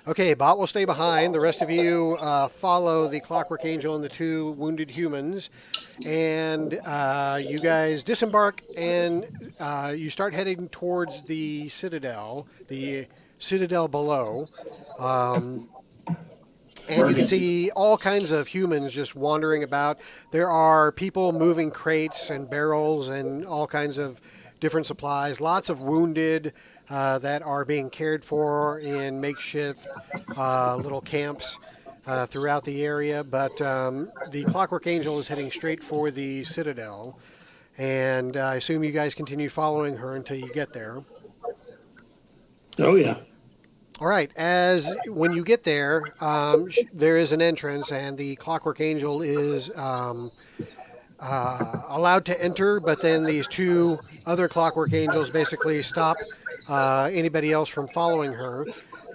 Okay, Bot will stay behind. The rest of you follow the Clockwork Angel and the two wounded humans. And you guys disembark and you start heading towards the Citadel below. And you can see all kinds of humans just wandering about. There are people moving crates and barrels and all kinds of different supplies. Lots of wounded that are being cared for in makeshift little camps throughout the area. But the Clockwork Angel is heading straight for the Citadel. And I assume you guys continue following her until you get there.
Oh, yeah.
All right. When you get there, there is an entrance, and the Clockwork Angel is allowed to enter. But then these two other Clockwork Angels basically stop anybody else from following her.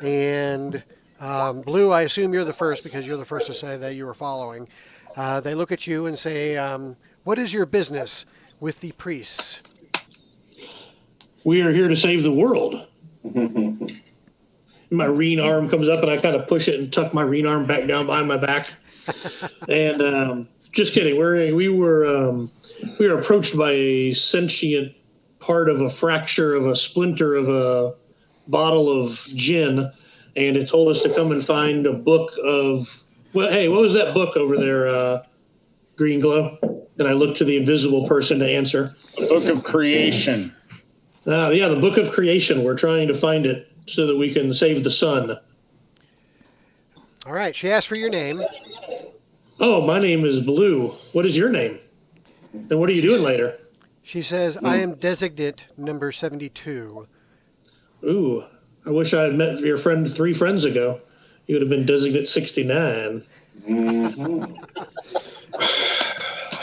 And Blue, I assume you're the first because you're the first to say that you were following. They look at you and say, "What is your business with the priests?"
We are here to save the world. My Reen arm comes up and I kind of push it and tuck my Reen arm back down behind my back. And just kidding. We were approached by a sentient part of a fracture of a splinter of a bottle of gin, and it told us to come and find a book of. Well, hey, what was that book over there, Green Glow? And I looked to the invisible person to answer.
The Book of Creation.
Yeah, the Book of Creation. We're trying to find it so that we can save the sun.
All right. She asked for your name.
Oh, my name is Blue. What is your name? And what are you doing later?
She says, "I am designate number 72.
Ooh, I wish I had met your friend 3 friends ago. You would have been designate 69.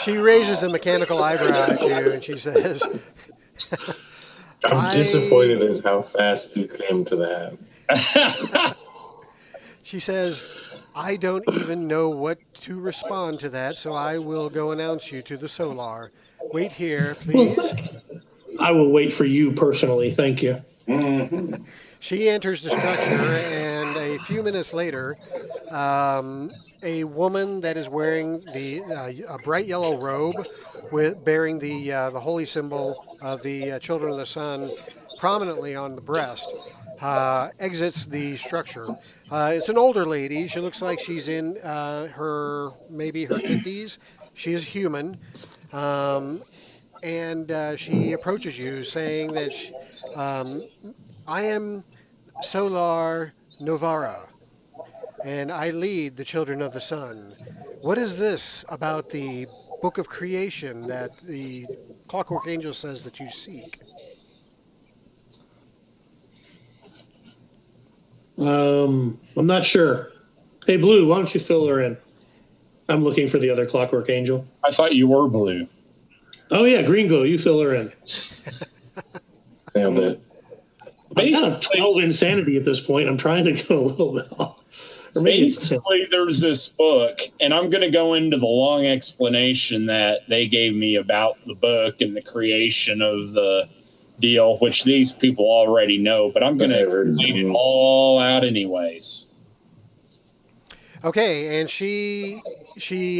She raises a mechanical eyebrow at you and she says,
I'm disappointed at how fast you came to that.
She says, "I don't even know what to respond to that, so I will go announce you to the Solar. Wait here, please."
I will wait for you personally. Thank you.
She enters the structure, and a few minutes later, a woman that is wearing a bright yellow robe bearing the holy symbol of the Children of the Sun prominently on the breast exits the structure. It's an older lady. She looks like she's in maybe her 50s. She is human. And she approaches you saying that I am Solar Novara, and I lead the Children of the Sun. What is this about the Book of Creation that the Clockwork Angel says that you seek?
I'm not sure. Hey, Blue, why don't you fill her in? I'm looking for the other Clockwork Angel.
I thought you were Blue.
Oh, yeah, Green Glow, you fill her in.
Nailed it.
I'm kind of 12 insanity at this point. I'm trying to go a little bit off. Or maybe
Basically, there's this book, and I'm going to go into the long explanation that they gave me about the book and the creation of the deal, which these people already know, but I'm going to explain it all out anyways.
Okay, and she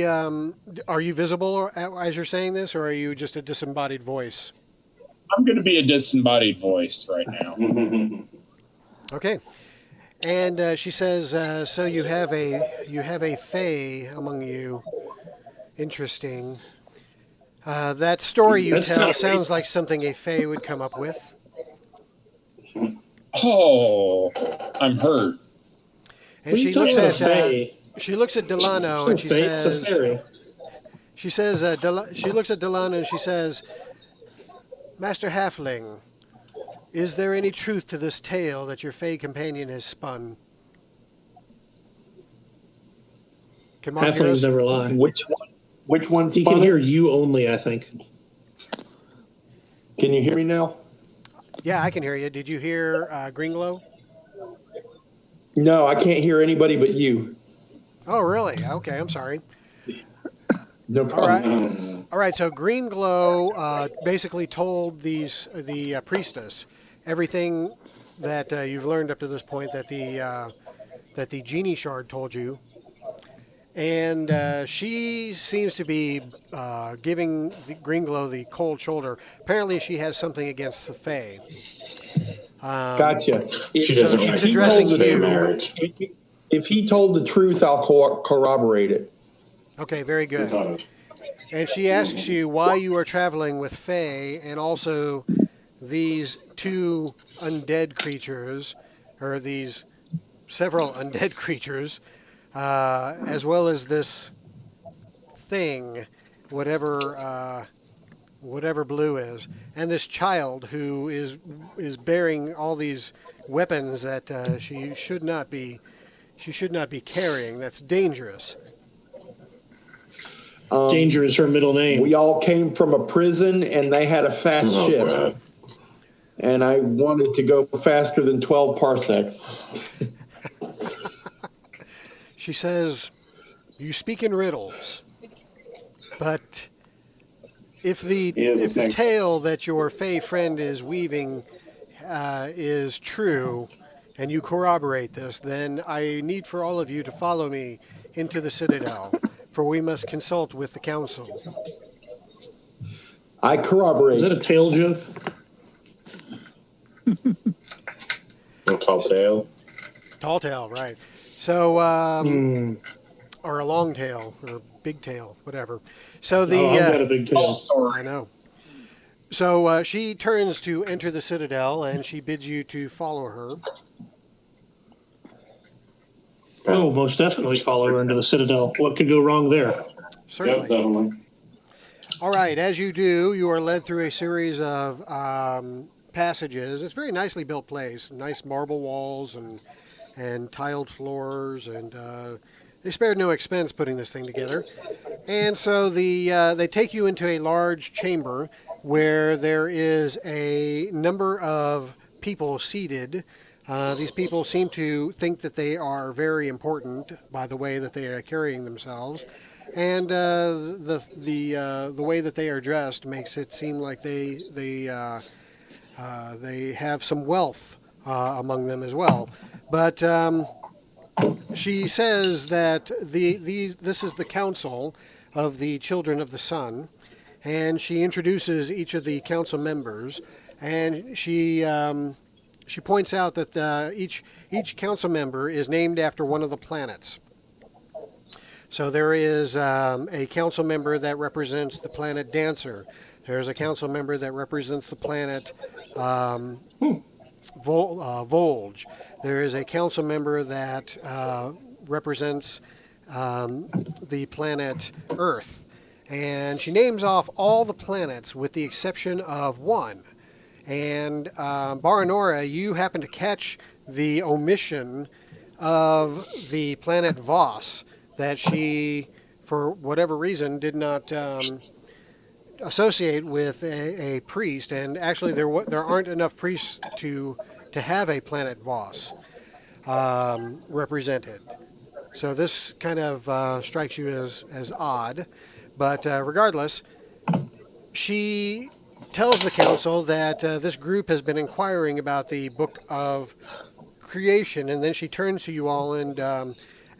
are you visible as you're saying this, or are you just a disembodied voice?
I'm going to be a disembodied voice right now.
Okay, and she says, "So you have a fae among you. Interesting. That story you tell sounds like something a fae would come up with."
Oh, I'm hurt.
And she looks at Delano and she says, she looks at Delano and she says, "Master Halfling, is there any truth to this tale that your Fey companion has spun?" Can Mark hear us?
Halflings never lie.
Which one's
He can hear you only, I think.
Can you hear me now?
Yeah, I can hear you. Did you hear Green Glow?
No, I can't hear anybody but you.
Oh, really? Okay, I'm sorry.
No
All
problem.
right. All right. So Green Glow basically told the priestess everything that you've learned up to this point that the genie shard told you, and she seems to be giving the Green Glow the cold shoulder. Apparently, she has something against the Fae.
Gotcha.
She
So
doesn't
she's
like
addressing
Fae
you.
marriage.
If he told the truth, I'll corroborate it.
Okay, very good. And she asks you why you are traveling with Fae and also these two undead creatures, or these several undead creatures, as well as this thing, whatever blue is, and this child who is bearing all these weapons that she should not be carrying. That's dangerous.
Danger is her middle name.
We all came from a prison, and they had a fast ship.
God.
And I wanted to go faster than 12 parsecs.
She says, "You speak in riddles, but if the tale that your Fey friend is weaving is true, and you corroborate this, then I need for all of you to follow me into the Citadel, for we must consult with the council."
I corroborate.
Is that a tail joke?
No tall tale.
Tall tail, right. So, or a long tail, or big tail, whatever. So the
I've got a big tail.
I know. So she turns to enter the Citadel, and she bids you to follow her.
Oh, most definitely follow her into the Citadel. What could go wrong there?
Certainly.
Yep, definitely.
All right, as you do, you are led through a series of passages. It's a very nicely built place, nice marble walls and tiled floors, and they spared no expense putting this thing together. And so they take you into a large chamber where there is a number of people seated. These people seem to think that they are very important by the way that they are carrying themselves, and the way that they are dressed makes it seem like they have some wealth among them as well. But she says that this is the council of the children of the sun, and she introduces each of the council members, and she points out that each council member is named after one of the planets. So there is a council member that represents the planet Dancer. There's a council member that represents the planet Volge. There is a council member that represents the planet Earth. And she names off all the planets with the exception of one. And Baranora, you happen to catch the omission of the planet Voss that she, for whatever reason, did not associate with a priest. And actually, there aren't enough priests to have a planet Voss represented. So this kind of strikes you as odd. But regardless, she tells the council that this group has been inquiring about the Book of Creation, and then she turns to you all and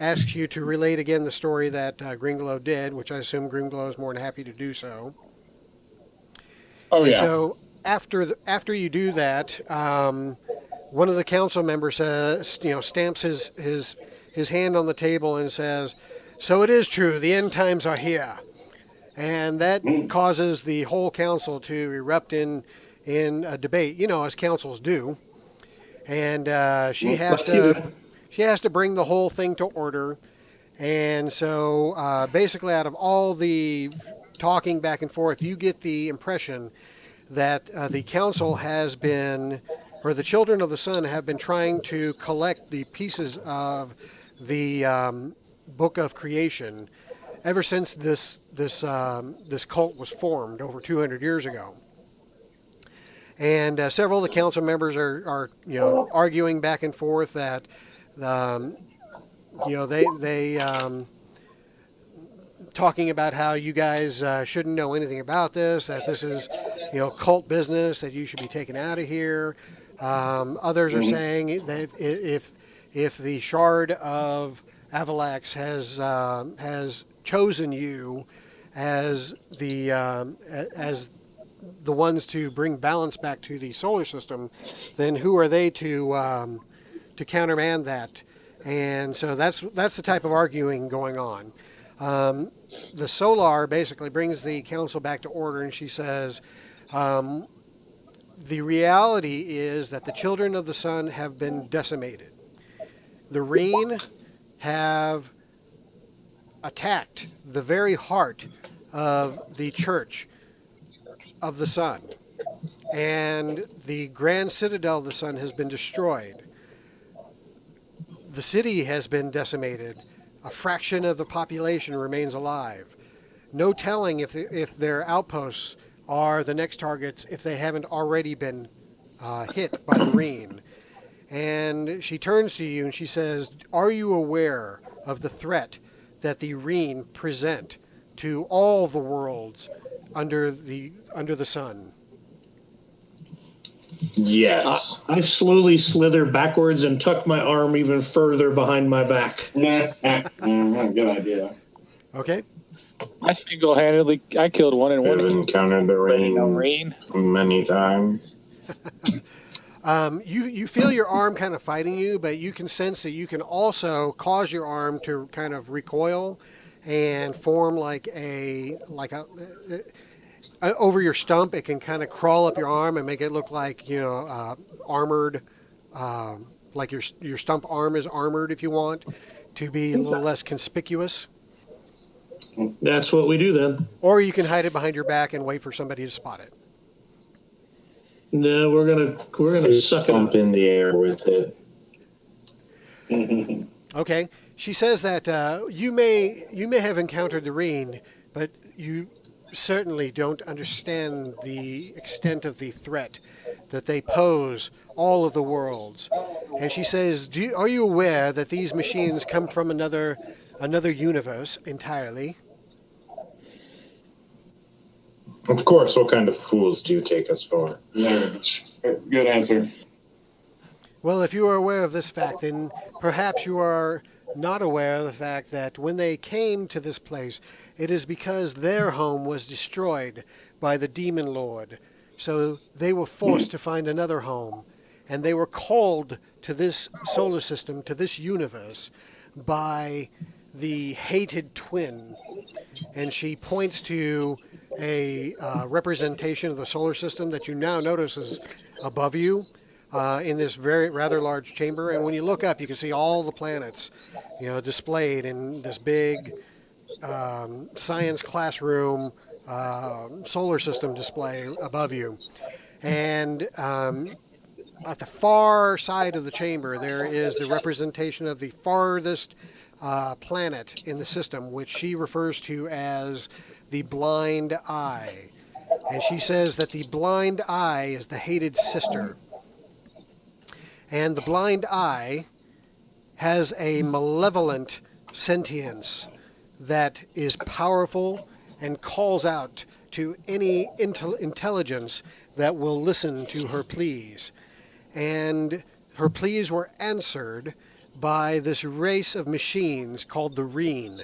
asks you to relate again the story that Gringlow did, which I assume Gringlow is more than happy to do so.
Oh, yeah.
So after you do that, one of the council members stamps his hand on the table and says, "So it is true, the end times are here." And that causes the whole council to erupt in a debate, as councils do. And she has to bring the whole thing to order. And so basically out of all the talking back and forth, you get the impression that the council has been, or the children of the sun have been trying to collect the pieces of the Book of Creation ever since this cult was formed over 200 years ago. And several of the council members are arguing back and forth that They talking about how you guys shouldn't know anything about this, that this is, cult business, that you should be taken out of here. Others are saying that if the Shard of Avalax has chosen you as the ones to bring balance back to the solar system, then who are they to countermand that? And so that's the type of arguing going on. The Solar basically brings the council back to order, and she says, the reality is that the children of the sun have been decimated. The Reen have attacked the very heart of the church of the sun, and the grand citadel of the sun has been destroyed. The city has been decimated. A fraction of the population remains alive. No telling if their outposts are the next targets if they haven't already been hit by the Reen. And she turns to you and she says, are you aware of the threat that the Reen present to all the worlds under the sun?
Yes.
I slowly slither backwards and tuck my arm even further behind my back.
Good idea.
Okay.
I single-handedly, I killed one in
I've
one.
encountered the rain many times.
You feel your arm kind of fighting you, but you can sense that you can also cause your arm to kind of recoil and form like a over your stump. It can kind of crawl up your arm and make it look like armored, like your stump arm is armored if you want to be a little less conspicuous.
That's what we do then.
Or you can hide it behind your back and wait for somebody to spot it.
No, we're gonna suck it up
in the air with it.
Okay. She says that you may have encountered the Reen, but you certainly don't understand the extent of the threat that they pose all of the worlds. And she says, are you aware that these machines come from another universe entirely?
Of course. What kind of fools do you take us for?
Good answer.
Well, if you are aware of this fact, then perhaps you are not aware of the fact that when they came to this place, it is because their home was destroyed by the Demon Lord. So they were forced to find another home, and they were called to this solar system, to this universe, by the hated twin. And she points to a representation of the solar system that you now notice is above you in this very rather large chamber. And when you look up, you can see all the planets, displayed in this big science classroom solar system display above you. And at the far side of the chamber, there is the representation of the farthest planet in the system, which she refers to as the blind eye. And she says that the blind eye is the hated sister. And the blind eye has a malevolent sentience that is powerful and calls out to any intelligence that will listen to her pleas. And her pleas were answered by this race of machines called the Reen.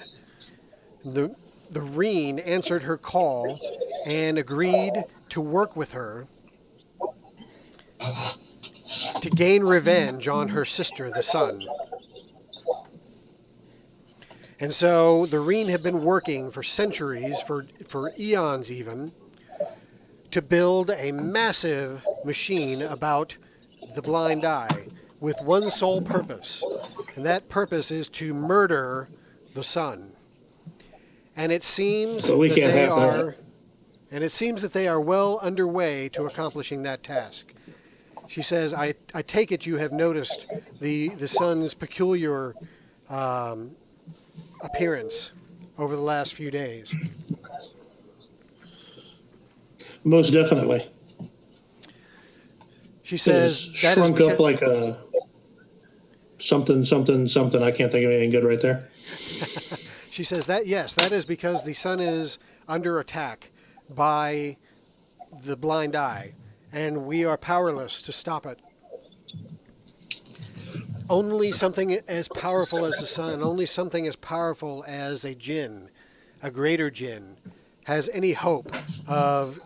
The Reen answered her call and agreed to work with her to gain revenge on her sister, the sun. And so the Reen have been working for centuries, for eons even, to build a massive machine about the blind eye with one sole purpose, and that purpose is to murder the sun. And it seems that they are well underway to accomplishing that task. She says, I take it you have noticed the sun's peculiar appearance over the last few days.
Most definitely.
She says
that shrunk up like a something, something, something. I can't think of anything good right there.
She says that, yes, that is because the sun is under attack by the blind eye, and we are powerless to stop it. Only something as powerful as the sun, only something as powerful as a jinn, a greater jinn, has any hope of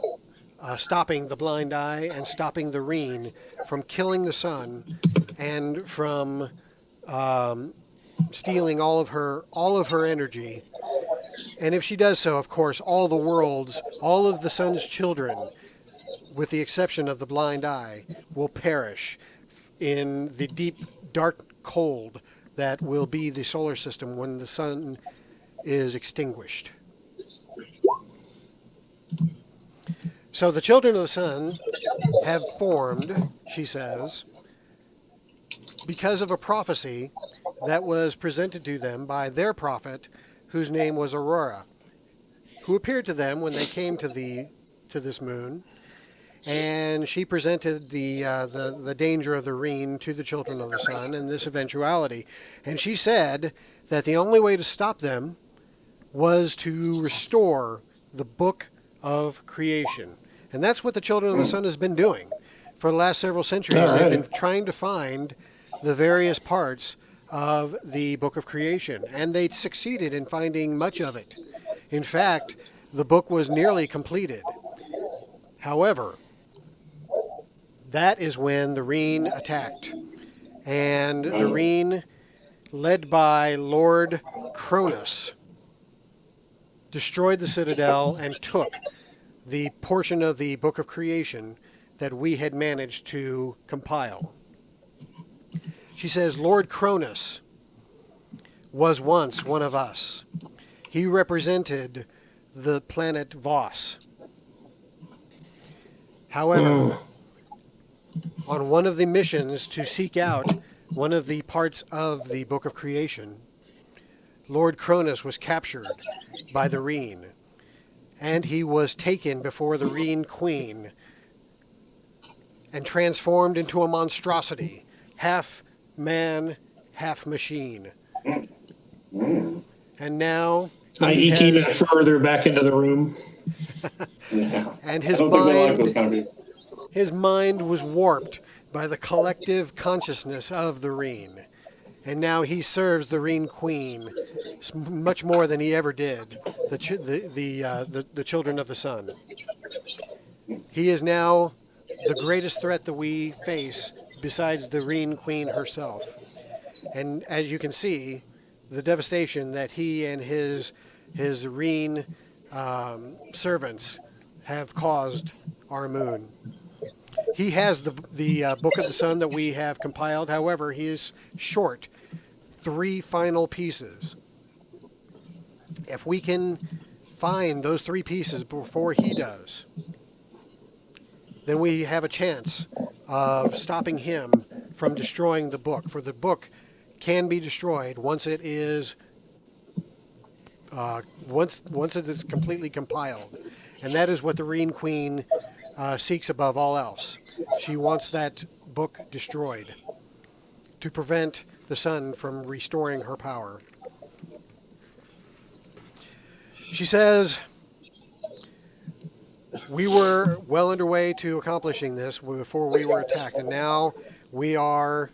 stopping the blind eye and stopping the Reen from killing the sun and from stealing all of her energy. And if she does so, of course, all of the sun's children, with the exception of the blind eye, will perish in the deep, dark cold that will be the solar system when the sun is extinguished. So the children of the sun have formed, she says, because of a prophecy that was presented to them by their prophet, whose name was Aurora, who appeared to them when they came to this moon, and she presented the danger of the Reen to the children of the sun and this eventuality. And she said that the only way to stop them was to restore the book of creation. And that's what the children of the sun has been doing for the last several centuries. They've been trying to find the various parts of the book of creation, and they succeeded in finding much of it. In fact, the book was nearly completed. However, that is when the Reen attacked, and the Reen, led by Lord Cronus, destroyed the Citadel and took the portion of the book of creation that we had managed to compile. She says, Lord Cronus was once one of us. He represented the planet Voss. However, on one of the missions to seek out one of the parts of the book of creation, Lord Cronus was captured by the Reen, and he was taken before the Reen Queen and transformed into a monstrosity, half man, half machine. And now
I eke even further back into the room.
And his mind was warped by the collective consciousness of the Reen. And now he serves the Reen Queen much more than he ever did the children of the sun. He is now the greatest threat that we face besides the Reen Queen herself. And as you can see, the devastation that he and his Reen servants have caused our moon. He has the Book of the Sun that we have compiled. However, he is short 3 final pieces. If we can find those 3 pieces before he does, then we have a chance of stopping him from destroying the book. For the book can be destroyed once it is once it is completely compiled, and that is what the Reen Queen seeks above all else. She wants that book destroyed to prevent the sun from restoring her power. She says, we were well underway to accomplishing this before we were attacked, and now we are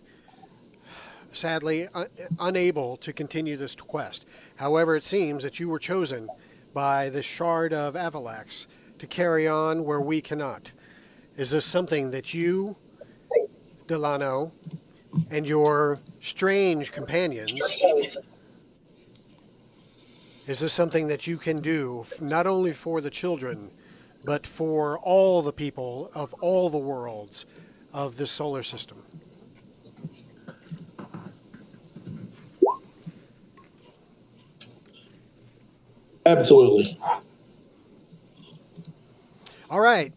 sadly unable to continue this quest. However, it seems that you were chosen by the Shard of Avalax to carry on where we cannot. Is this something that you, Delano, and your strange companions, is this something that you can do, not only for the children, but for all the people of all the worlds of this solar system?
Absolutely.
All right.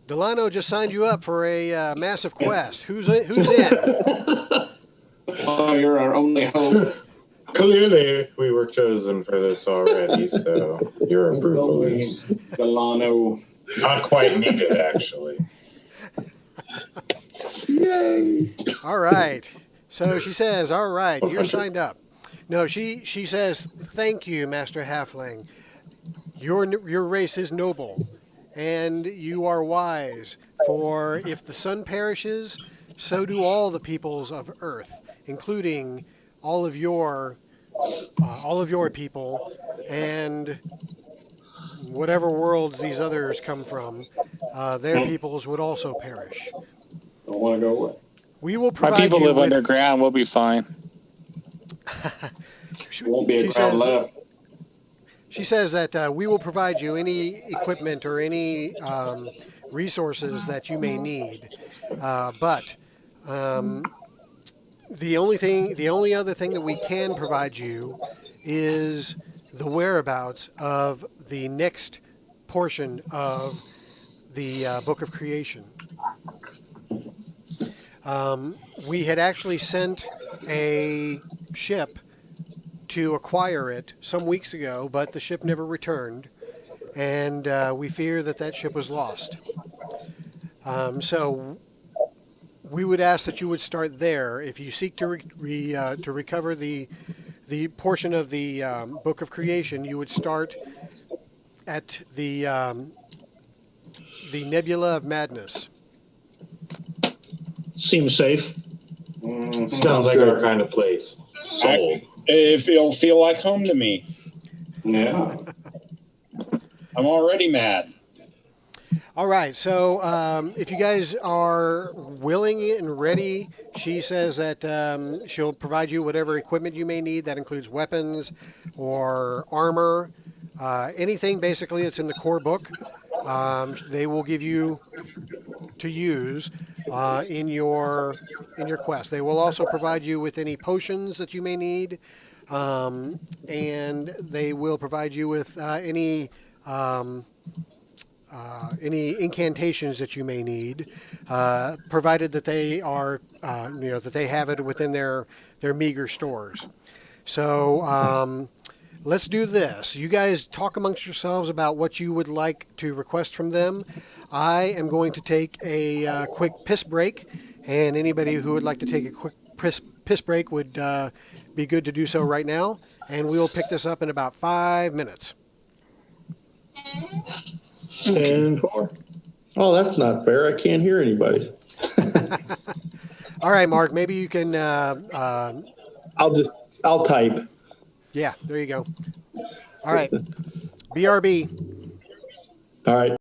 Delano just signed you up for a massive quest. Who's in?
Oh, you're our only hope.
Clearly, we were chosen for this already, so your approval is
Delano.
not quite needed, actually.
Yay!
All right. So she says, all right, you're
100.
signed up. No, she says, thank you, Master Halfling. Your race is noble, and you are wise. For if the sun perishes, so do all the peoples of Earth, including all of your people, and whatever worlds these others come from. Their peoples would also perish.
Don't want to go away.
We will
My
provide
people
you
live
with.
underground. We'll be fine.
Won't be a crowd left.
She says that we will provide you any equipment or any resources that you may need, but the only other thing that we can provide you is the whereabouts of the next portion of the Book of Creation. We had actually sent a ship to acquire it some weeks ago, but the ship never returned, and we fear that that ship was lost. So we would ask that you would start there. If you seek to recover the portion of the Book of Creation, you would start at the Nebula of Madness.
Seems safe.
Sounds like our kind of place. Sold.
It'll feel like home to me.
Yeah.
I'm already mad.
All right, so if you guys are willing and ready, she says that she'll provide you whatever equipment you may need. That includes weapons or armor, anything basically that's in the core book. They will give you to use in your quest. They will also provide you with any potions that you may need, and they will provide you with any incantations that you may need, provided that they are, that they have it within their meager stores. So let's do this. You guys talk amongst yourselves about what you would like to request from them. I am going to take a quick piss break, and anybody who would like to take a quick piss break would be good to do so right now, and we'll pick this up in about 5 minutes.
10-4.
Oh, that's not fair. I can't hear anybody.
All right, Mark, maybe you can...
I'll type.
Yeah, there you go. All right. BRB.
All right.